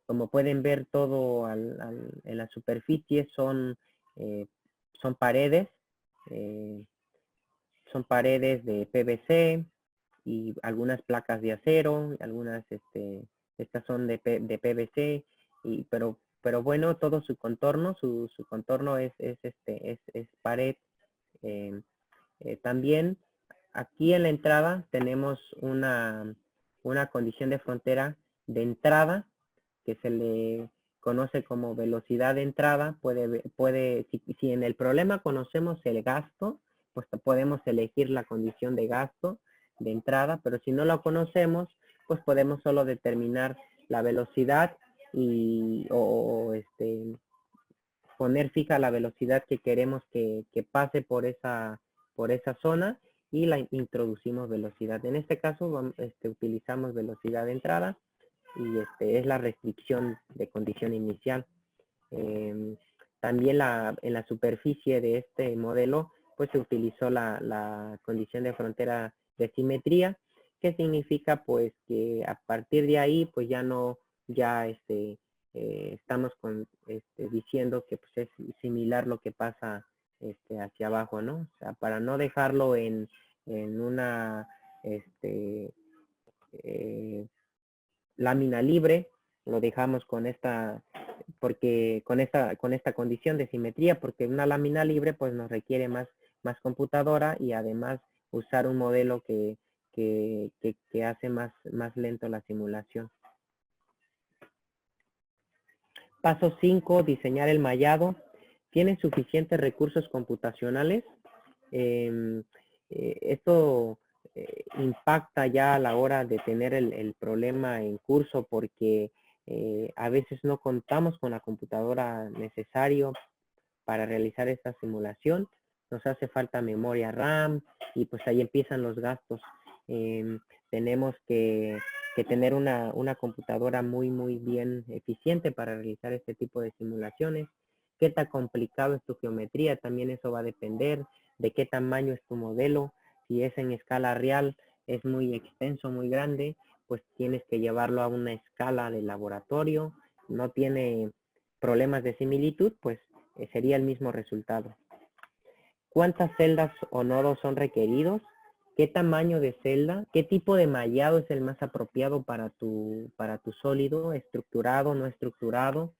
Como pueden ver, todo en la superficie son paredes. Son paredes de PVC y algunas placas de acero, algunas, estas son de PVC, pero bueno, todo su contorno, su contorno es pared. También aquí en la entrada tenemos una condición de frontera de entrada que se le conoce como velocidad de entrada. Si en el problema conocemos el gasto, pues podemos elegir la condición de gasto de entrada, pero si no lo conocemos, pues podemos solo determinar la velocidad o poner fija la velocidad que queremos que pase por esa zona y la introducimos velocidad. En este caso utilizamos velocidad de entrada y es la restricción de condición inicial. También en la superficie de este modelo pues se utilizó la condición de frontera de simetría, que significa pues que a partir de ahí pues estamos diciendo que pues es similar lo que pasa hacia abajo, ¿no? O sea, para no dejarlo en una lámina libre, lo dejamos con esta, porque con esta condición de simetría, porque una lámina libre pues nos requiere más computadora y además usar un modelo que hace más lento la simulación. Paso 5, diseñar el mallado. ¿Tiene suficientes recursos computacionales? Esto impacta ya a la hora de tener el problema en curso porque a veces no contamos con la computadora necesaria para realizar esta simulación. Nos hace falta memoria RAM y pues ahí empiezan los gastos. Tenemos que tener una computadora muy bien eficiente para realizar este tipo de simulaciones. ¿Qué tan complicado es tu geometría? También eso va a depender de qué tamaño es tu modelo. Si es en escala real, es muy extenso, muy grande, pues tienes que llevarlo a una escala de laboratorio. No tiene problemas de similitud, pues sería el mismo resultado. ¿Cuántas celdas o nodos son requeridos? ¿Qué tamaño de celda? ¿Qué tipo de mallado es el más apropiado para tu sólido? ¿Estructurado, no estructurado?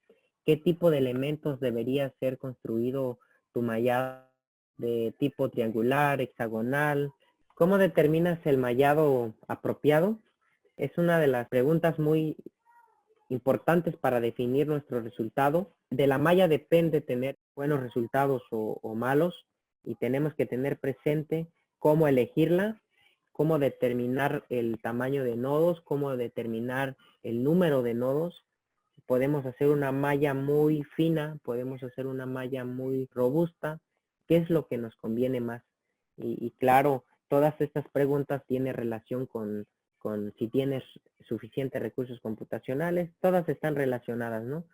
¿Qué tipo de elementos debería ser construido tu mallado? ¿De tipo triangular, hexagonal? ¿Cómo determinas el mallado apropiado? Es una de las preguntas muy importantes para definir nuestro resultado. De la malla depende tener buenos resultados o malos, y tenemos que tener presente cómo elegirla, cómo determinar el tamaño de nodos, cómo determinar el número de nodos. Podemos hacer una malla muy fina, podemos hacer una malla muy robusta. ¿Qué es lo que nos conviene más? Y claro, todas estas preguntas tienen relación con si tienes suficientes recursos computacionales. Todas están relacionadas, ¿no?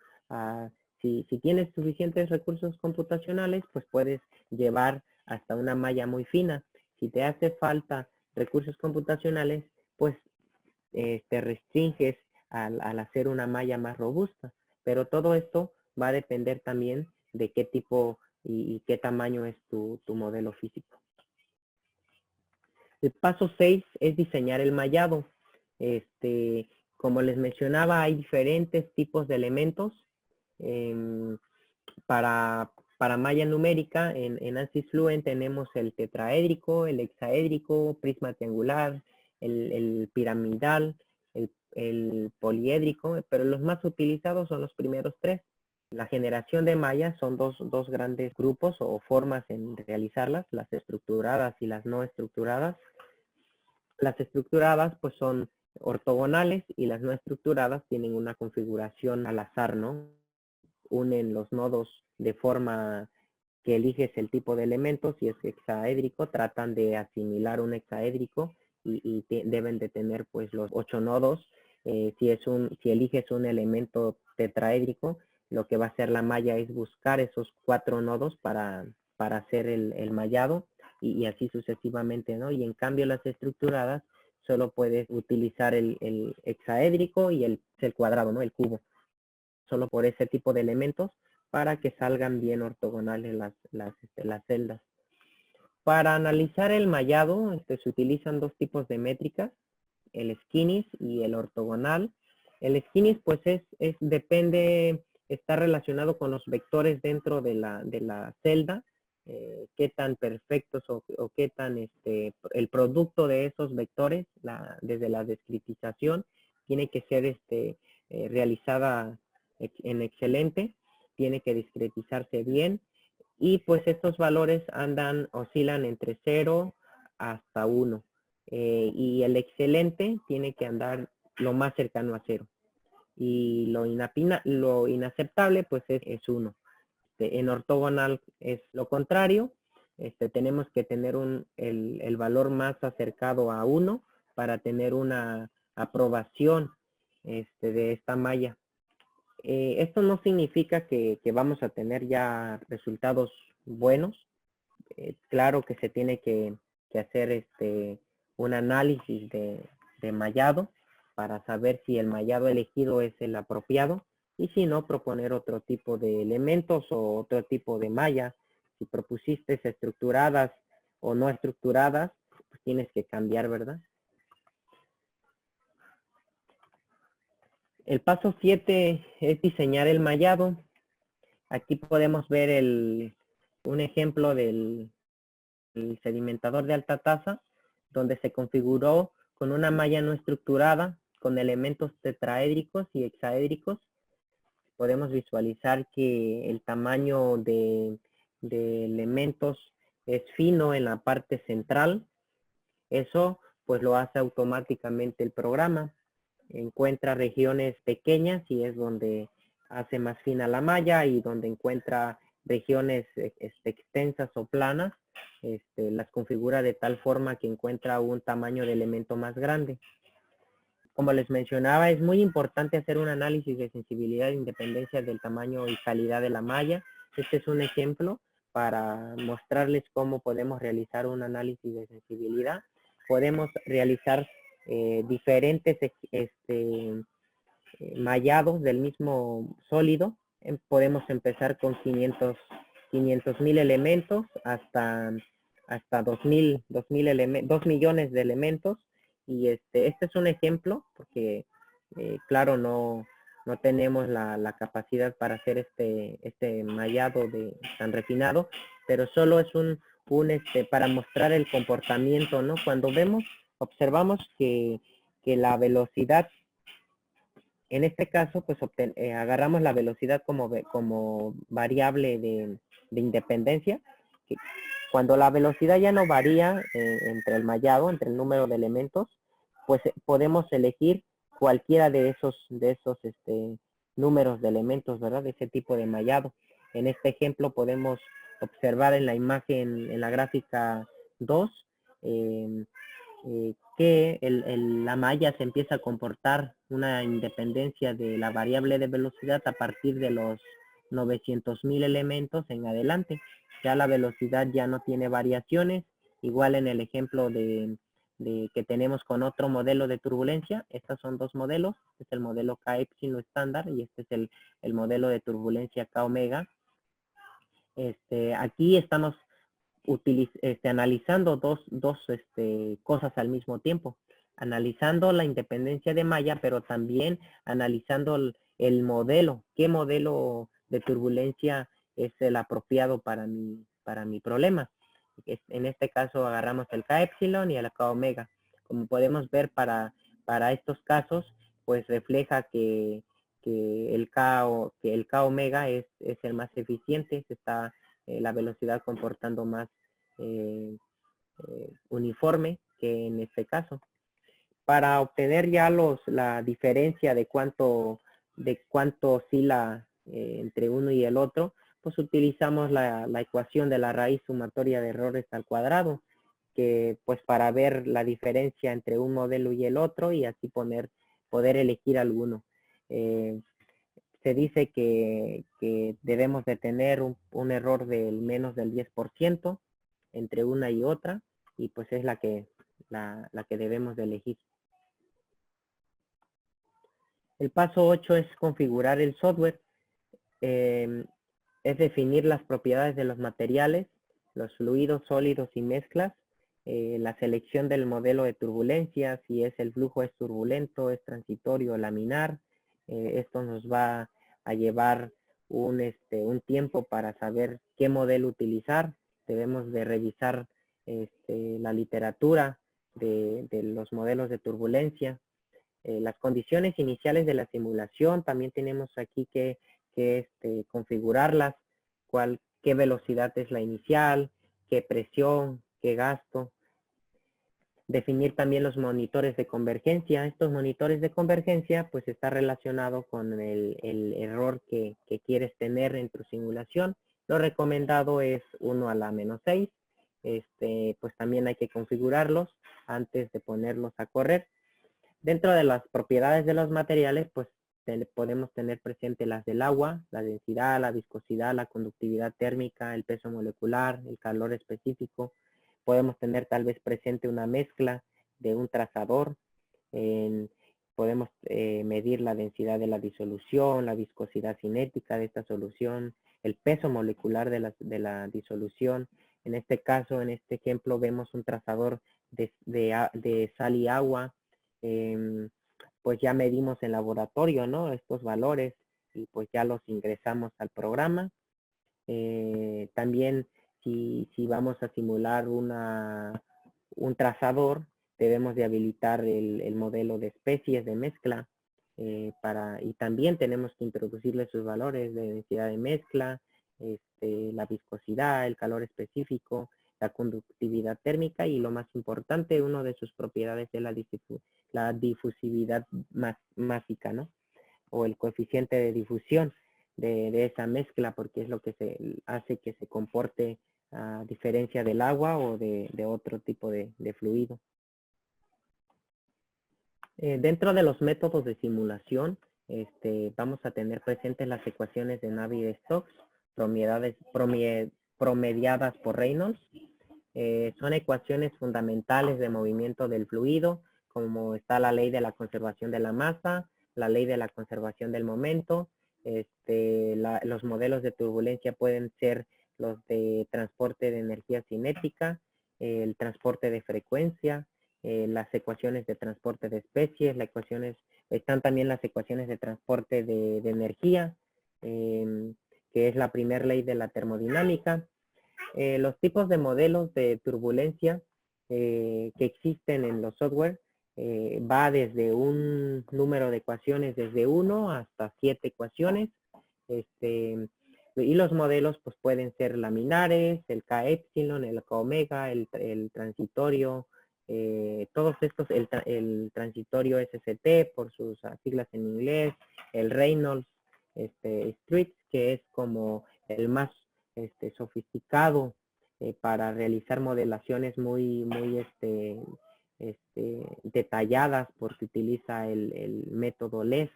Si tienes suficientes recursos computacionales, pues puedes llevar hasta una malla muy fina. Si te hace falta recursos computacionales, pues te restringes al hacer una malla más robusta. Pero todo esto va a depender también de qué tipo y qué tamaño es tu modelo físico. El paso 6 es diseñar el mallado. Como les mencionaba, hay diferentes tipos de elementos. Para malla numérica, en ANSYS Fluent tenemos el tetraédrico, el hexaédrico, prisma triangular, el piramidal, el poliédrico, pero los más utilizados son los primeros tres. La generación de mallas son dos grandes grupos o formas en realizarlas, las estructuradas y las no estructuradas. Las estructuradas pues son ortogonales y las no estructuradas tienen una configuración al azar, ¿no? Unen los nodos de forma que eliges el tipo de elemento. Si es hexaédrico, tratan de asimilar un hexaédrico y deben de tener pues los 8 nodos. Si eliges un elemento tetraédrico, lo que va a hacer la malla es buscar esos 4 nodos para hacer el mallado y así sucesivamente, ¿no? Y en cambio las estructuradas solo puedes utilizar el hexaédrico y el cuadrado, ¿no? El cubo. Solo por ese tipo de elementos para que salgan bien ortogonales las celdas. Para analizar el mallado se utilizan dos tipos de métricas, el skinny y el ortogonal. El skinny pues está relacionado con los vectores dentro de la celda, qué tan perfectos o qué tan el producto de esos vectores, desde la discretización, tiene que ser realizada en excelente, tiene que discretizarse bien, y pues estos valores oscilan entre 0 hasta 1. Y el excelente tiene que andar lo más cercano a 0. Y lo inaceptable pues es 1. En ortogonal es lo contrario. Tenemos que tener el valor más acercado a 1 para tener una aprobación de esta malla. Esto no significa que vamos a tener ya resultados buenos. Claro que se tiene que hacer un análisis de mallado para saber si el mallado elegido es el apropiado, y si no, proponer otro tipo de elementos o otro tipo de malla. Si propusiste estructuradas o no estructuradas, pues tienes que cambiar, ¿verdad? El paso 7 es diseñar el mallado. Aquí podemos ver un ejemplo del sedimentador de alta tasa, donde se configuró con una malla no estructurada, con elementos tetraédricos y hexaédricos. Podemos visualizar que el tamaño de elementos es fino en la parte central. Eso pues lo hace automáticamente el programa. Encuentra regiones pequeñas y es donde hace más fina la malla, y donde encuentra regiones extensas o planas, las configura de tal forma que encuentra un tamaño de elemento más grande. Como les mencionaba, es muy importante hacer un análisis de sensibilidad e independencia del tamaño y calidad de la malla. Este es un ejemplo para mostrarles cómo podemos realizar un análisis de sensibilidad. Podemos realizar diferentes mallados del mismo sólido. Podemos empezar con 500,000 elementos hasta 2 millones de elementos. Y este es un ejemplo porque, claro, no tenemos la capacidad para hacer este mallado tan refinado, pero solo es para mostrar el comportamiento, ¿no? Cuando observamos que la velocidad, en este caso, pues agarramos la velocidad como variable de independencia. Que cuando la velocidad ya no varía entre el mallado, entre el número de elementos, pues podemos elegir cualquiera de esos números de elementos, ¿verdad? De ese tipo de mallado. En este ejemplo podemos observar en la imagen, en la gráfica 2, que la malla se empieza a comportar una independencia de la variable de velocidad a partir de los 900,000 elementos en adelante. Ya la velocidad ya no tiene variaciones, igual en el ejemplo que tenemos con otro modelo de turbulencia. Estos son dos modelos, este es el modelo K epsilon estándar y este es el modelo de turbulencia K omega. Aquí estamos analizando dos cosas al mismo tiempo, analizando la independencia de malla, pero también analizando el modelo, qué modelo de turbulencia es el apropiado para mi problema. En este caso agarramos el K epsilon y el K omega. Como podemos ver, para estos casos, pues refleja que el K omega es el más eficiente. Se está la velocidad comportando más uniforme que en este caso. Para obtener ya la diferencia de cuánto oscila entre uno y el otro, pues utilizamos la ecuación de la raíz sumatoria de errores al cuadrado, que pues para ver la diferencia entre un modelo y el otro, y así poder elegir alguno. Se dice que debemos de tener un error del menos del 10% entre una y otra, y pues es la que debemos de elegir. El paso 8 es configurar el software. Es definir las propiedades de los materiales, los fluidos, sólidos y mezclas, la selección del modelo de turbulencia, si el flujo es turbulento, es transitorio o laminar. Esto nos va a llevar un tiempo para saber qué modelo utilizar. Debemos de revisar la literatura de los modelos de turbulencia. Las condiciones iniciales de la simulación, también tenemos aquí que configurarlas, qué velocidad es la inicial, qué presión, qué gasto. Definir también los monitores de convergencia. Estos monitores de convergencia pues está relacionado con el error que quieres tener en tu simulación. Lo recomendado es 1 a la menos 6. Pues también hay que configurarlos antes de ponerlos a correr. Dentro de las propiedades de los materiales, pues podemos tener presente las del agua, la densidad, la viscosidad, la conductividad térmica, el peso molecular, el calor específico. Podemos tener tal vez presente una mezcla de un trazador. Podemos medir la densidad de la disolución, la viscosidad cinética de esta solución, el peso molecular de la disolución. En este caso, en este ejemplo, vemos un trazador de sal y agua. pues ya medimos en laboratorio, ¿no? Estos valores y pues ya los ingresamos al programa. También si vamos a simular un trazador, debemos de habilitar el modelo de especies de mezcla y también tenemos que introducirle sus valores de densidad de mezcla, la viscosidad, el calor específico, la conductividad térmica y lo más importante, una de sus propiedades es la difusividad másica, ¿no? O el coeficiente de difusión de esa mezcla, porque es lo que hace que se comporte a diferencia del agua o de otro tipo de fluido. Dentro de los métodos de simulación, vamos a tener presentes las ecuaciones de Navier-Stokes, promediadas por Reynolds. Son ecuaciones fundamentales de movimiento del fluido, como está la ley de la conservación de la masa, la ley de la conservación del momento. Los modelos de turbulencia pueden ser los de transporte de energía cinética, el transporte de frecuencia, las ecuaciones de transporte de especies, están también las ecuaciones de transporte de energía, que es la primera ley de la termodinámica. Los tipos de modelos de turbulencia que existen en los software va desde un número de ecuaciones, desde 1 hasta 7 ecuaciones. Y los modelos pues pueden ser laminares, el K epsilon, el K omega, el transitorio, todos estos, el transitorio SST por sus siglas en inglés, el Reynolds, Street, que es como el más sofisticado para realizar modelaciones muy detalladas porque utiliza el método LES.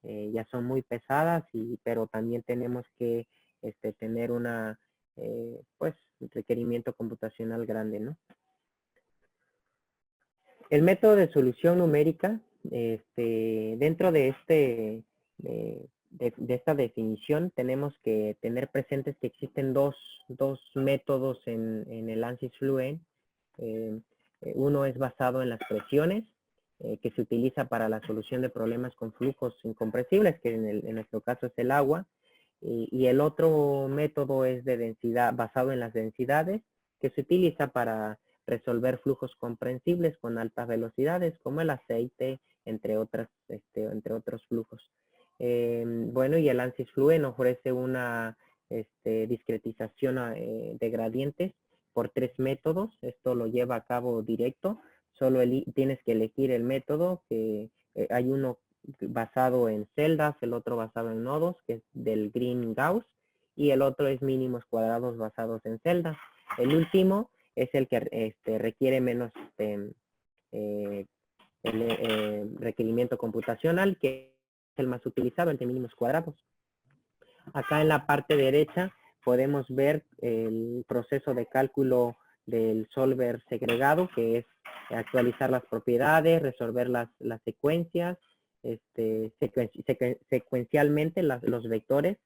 Ya son muy pesadas, pero también tenemos que tener pues requerimiento computacional grande, ¿no? El método de solución numérica, dentro de esta definición tenemos que tener presentes que existen dos métodos en el ANSYS Fluent. Uno es basado en las presiones, que se utiliza para la solución de problemas con flujos incompresibles, que en nuestro caso es el agua. Y el otro método es de densidad, basado en las densidades, que se utiliza para resolver flujos comprensibles con altas velocidades, como el aceite, entre otros flujos. Bueno, y el ANSYS Fluent ofrece una discretización de gradientes por 3 métodos. Esto lo lleva a cabo directo. Solo tienes que elegir el método, que hay uno basado en celdas, el otro basado en nodos, que es del Green-Gauss, y el otro es mínimos cuadrados basados en celdas. El último es el que requiere menos requerimiento computacional, que es el más utilizado, el de mínimos cuadrados. Acá en la parte derecha podemos ver el proceso de cálculo del solver segregado, que es actualizar las propiedades, resolver las secuencias, secuencialmente los vectores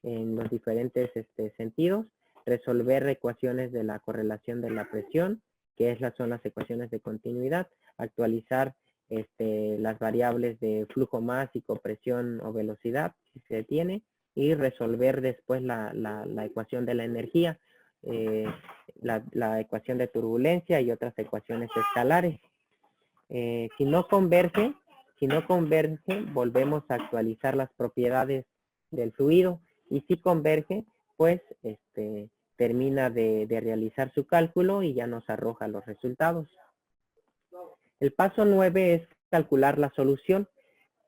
en los diferentes sentidos, resolver ecuaciones de la correlación de la presión, que son las ecuaciones de continuidad, actualizar las variables de flujo másico, presión o velocidad, si se tiene, y resolver después la ecuación de la energía, la ecuación de turbulencia y otras ecuaciones escalares. Si no converge, volvemos a actualizar las propiedades del fluido, y si converge, pues termina de realizar su cálculo y ya nos arroja los resultados. El paso 9 es calcular la solución.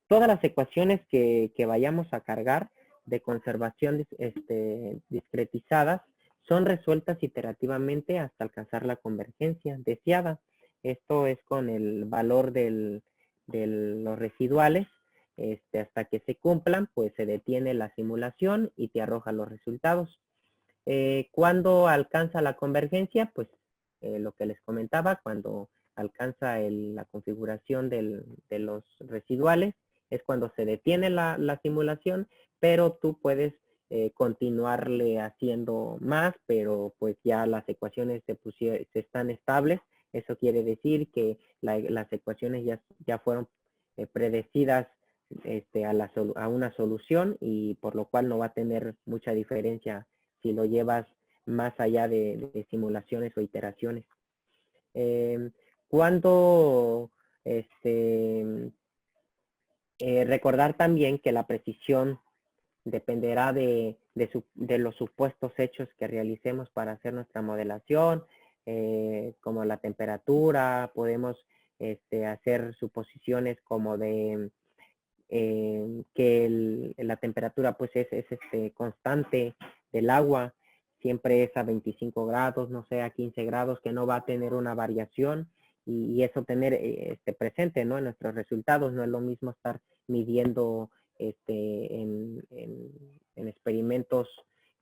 Todas las ecuaciones que vayamos a cargar de conservación discretizadas son resueltas iterativamente hasta alcanzar la convergencia deseada. Esto es con el valor de los residuales. Hasta que se cumplan, pues se detiene la simulación y te arroja los resultados. ¿Cuándo alcanza la convergencia? Pues lo que les comentaba, cuando alcanza la configuración de los residuales, es cuando se detiene la simulación, pero tú puedes continuarle haciendo más, pero pues ya las ecuaciones se están estables. Eso quiere decir que las ecuaciones ya fueron predecidas a una solución, y por lo cual no va a tener mucha diferencia si lo llevas más allá de simulaciones o iteraciones. Cuando recordar también que la precisión dependerá de los supuestos hechos que realicemos para hacer nuestra modelación, como la temperatura. Podemos hacer suposiciones como de que la temperatura pues es constante del agua, siempre es a 25 grados, no sé, a 15 grados, que no va a tener una variación, y eso tener presente, ¿no? En nuestros resultados. No es lo mismo estar midiendo en experimentos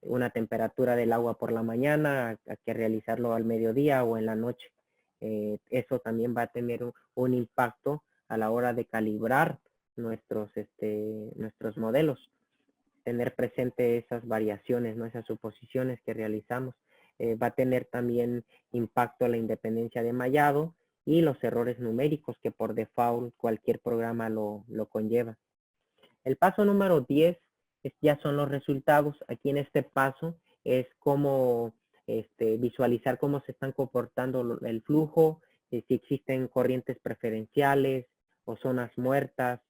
una temperatura del agua por la mañana a que realizarlo al mediodía o en la noche. Eso también va a tener un impacto a la hora de calibrar nuestros modelos. Tener presente esas variaciones, ¿no? Esas suposiciones que realizamos. Va a tener también impacto la independencia de mallado y los errores numéricos que por default cualquier programa lo conlleva. El paso número 10 ya son los resultados. Aquí en este paso es cómo visualizar cómo se están comportando el flujo, si existen corrientes preferenciales o zonas muertas,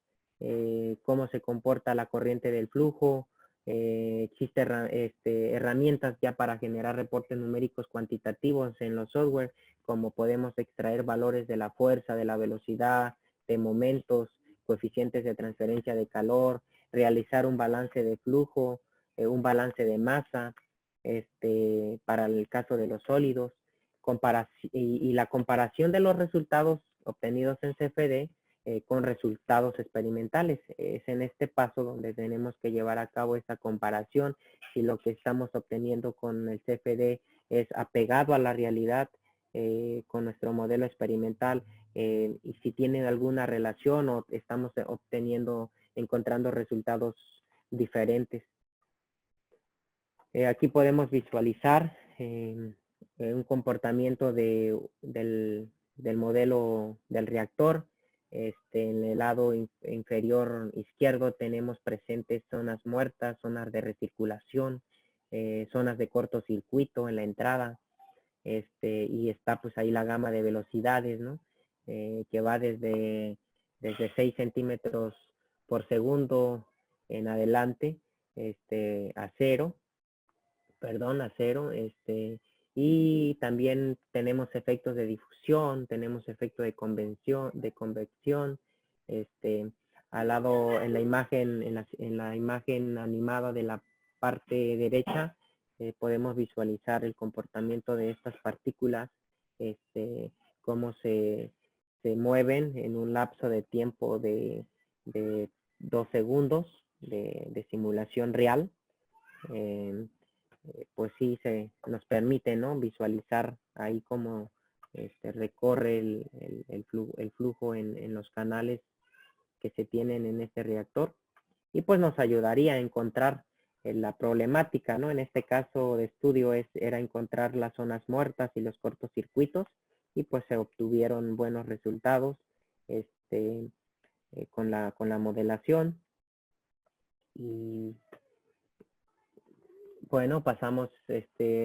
cómo se comporta la corriente del flujo. Existen herramientas ya para generar reportes numéricos cuantitativos en los software, como podemos extraer valores de la fuerza, de la velocidad, de momentos, coeficientes de transferencia de calor, realizar un balance de flujo, un balance de masa, para el caso de los sólidos, y la comparación de los resultados obtenidos en CFD con resultados experimentales. Es en este paso donde tenemos que llevar a cabo esta comparación, si lo que estamos obteniendo con el CFD es apegado a la realidad con nuestro modelo experimental, y si tienen alguna relación o estamos encontrando resultados diferentes. Aquí podemos visualizar un comportamiento del modelo del reactor. En el lado inferior izquierdo tenemos presentes zonas muertas, zonas de recirculación, zonas de cortocircuito en la entrada, y está pues ahí la gama de velocidades, ¿no? Que va desde 6 centímetros por segundo en adelante, a cero, y también tenemos efectos de difusión, tenemos efecto de convección, al lado en la imagen, en la imagen animada de la parte derecha, podemos visualizar el comportamiento de estas partículas, cómo se mueven en un lapso de tiempo de 2 segundos de simulación real. Pues sí, nos permite, ¿no? Visualizar ahí cómo recorre el flujo en los canales que se tienen en este reactor, y pues nos ayudaría a encontrar la problemática, ¿no? En este caso de estudio era encontrar las zonas muertas y los cortocircuitos, y pues se obtuvieron buenos resultados con la modelación. Y bueno, pasamos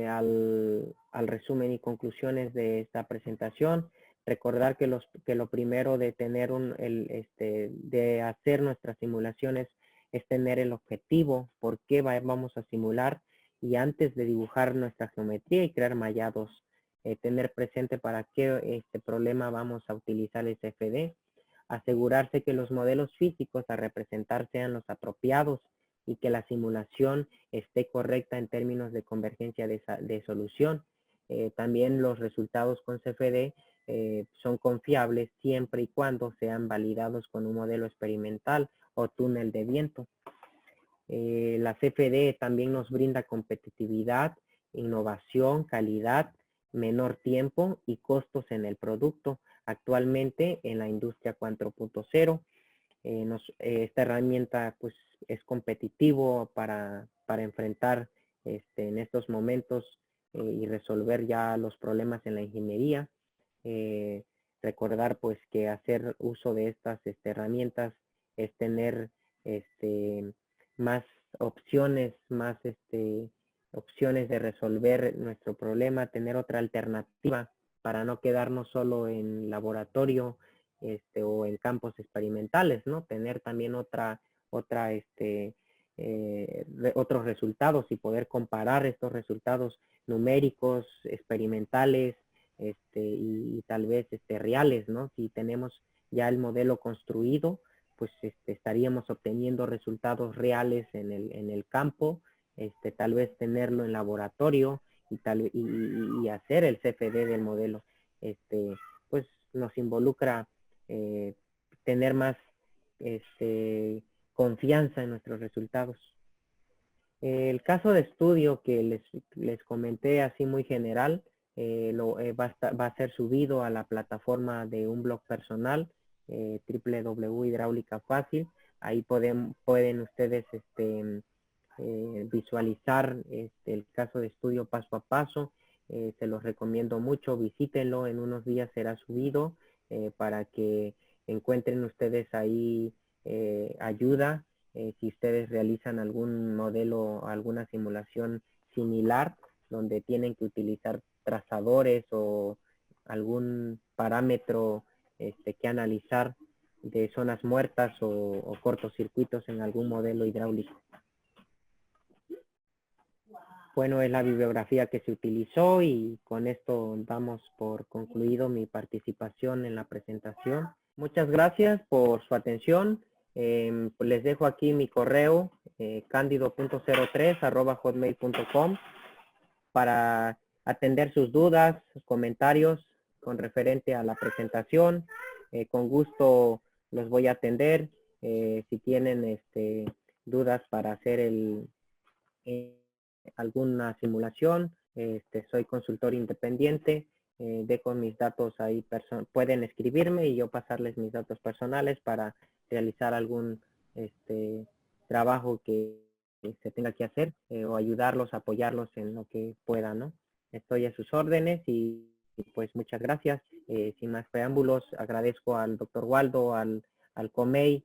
al resumen y conclusiones de esta presentación. Recordar que lo primero de tener de hacer nuestras simulaciones es tener el objetivo, por qué vamos a simular, y antes de dibujar nuestra geometría y crear mallados, tener presente para qué problema vamos a utilizar el CFD. Asegurarse que los modelos físicos a representar sean los apropiados y que la simulación esté correcta en términos de convergencia de solución. También los resultados con CFD son confiables siempre y cuando sean validados con un modelo experimental o túnel de viento. La CFD también nos brinda competitividad, innovación, calidad, menor tiempo y costos en el producto. Actualmente en la industria 4.0, esta herramienta pues es competitivo para enfrentar en estos momentos y resolver ya los problemas en la ingeniería. recordar pues que hacer uso de estas herramientas es tener más opciones, opciones de resolver nuestro problema, tener otra alternativa para no quedarnos solo en laboratorio o en campos experimentales, ¿no? Tener también otros resultados y poder comparar estos resultados numéricos, experimentales, y tal vez reales, ¿no? Si tenemos ya el modelo construido, pues estaríamos obteniendo resultados reales en el campo, tal vez tenerlo en laboratorio y hacer el CFD del modelo, pues nos involucra tener más confianza en nuestros resultados. El caso de estudio que les comenté así muy general, va a ser subido a la plataforma de un blog personal, www.hidráulica fácil. Ahí pueden ustedes visualizar el caso de estudio paso a paso. Se los recomiendo mucho, visítenlo, en unos días será subido para que encuentren ustedes ahí ayuda si ustedes realizan algún modelo, alguna simulación similar donde tienen que utilizar trazadores o algún parámetro que analizar de zonas muertas o cortocircuitos en algún modelo hidráulico. Bueno, es la bibliografía que se utilizó y con esto damos por concluido mi participación en la presentación. Muchas gracias por su atención. Les dejo aquí mi correo, candido.03@hotmail.com, para atender sus dudas, comentarios con referente a la presentación. Con gusto los voy a atender. Si tienen dudas para hacer alguna simulación, soy consultor independiente. Dejo mis datos ahí, pueden escribirme y yo pasarles mis datos personales para realizar algún trabajo que se tenga que hacer o ayudarlos, apoyarlos en lo que pueda, ¿no? Estoy a sus órdenes y pues muchas gracias. Sin más preámbulos, agradezco al doctor Waldo, al COMEI,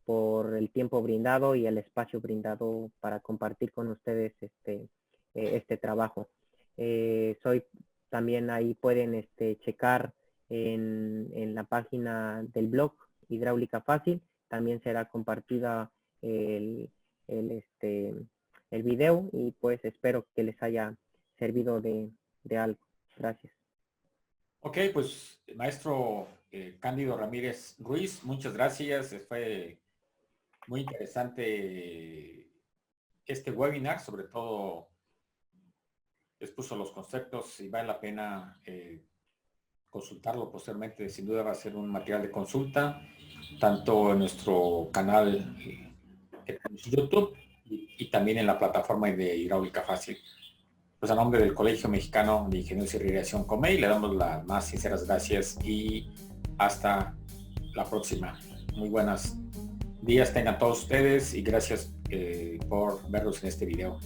por el tiempo brindado y el espacio brindado para compartir con ustedes este trabajo. También ahí pueden checar en la página del blog Hidráulica Fácil. También será compartida el video y pues espero que les haya servido de algo. Gracias. Ok, pues maestro Cándido Ramírez Ruiz, muchas gracias. Fue muy interesante este webinar, sobre todo expuso los conceptos y vale la pena consultarlo posteriormente. Sin duda va a ser un material de consulta, tanto en nuestro canal que tenemos en YouTube y también en la plataforma de Hidráulica Fácil. Pues a nombre del Colegio Mexicano de Ingenieros y Irrigación COMEI, le damos las más sinceras gracias y hasta la próxima. Muy buenos días tengan todos ustedes y gracias por verlos en este video.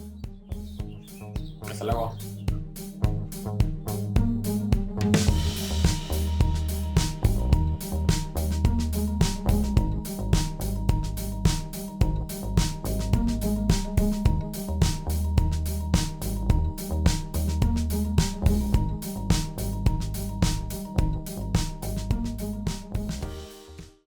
Hasta luego.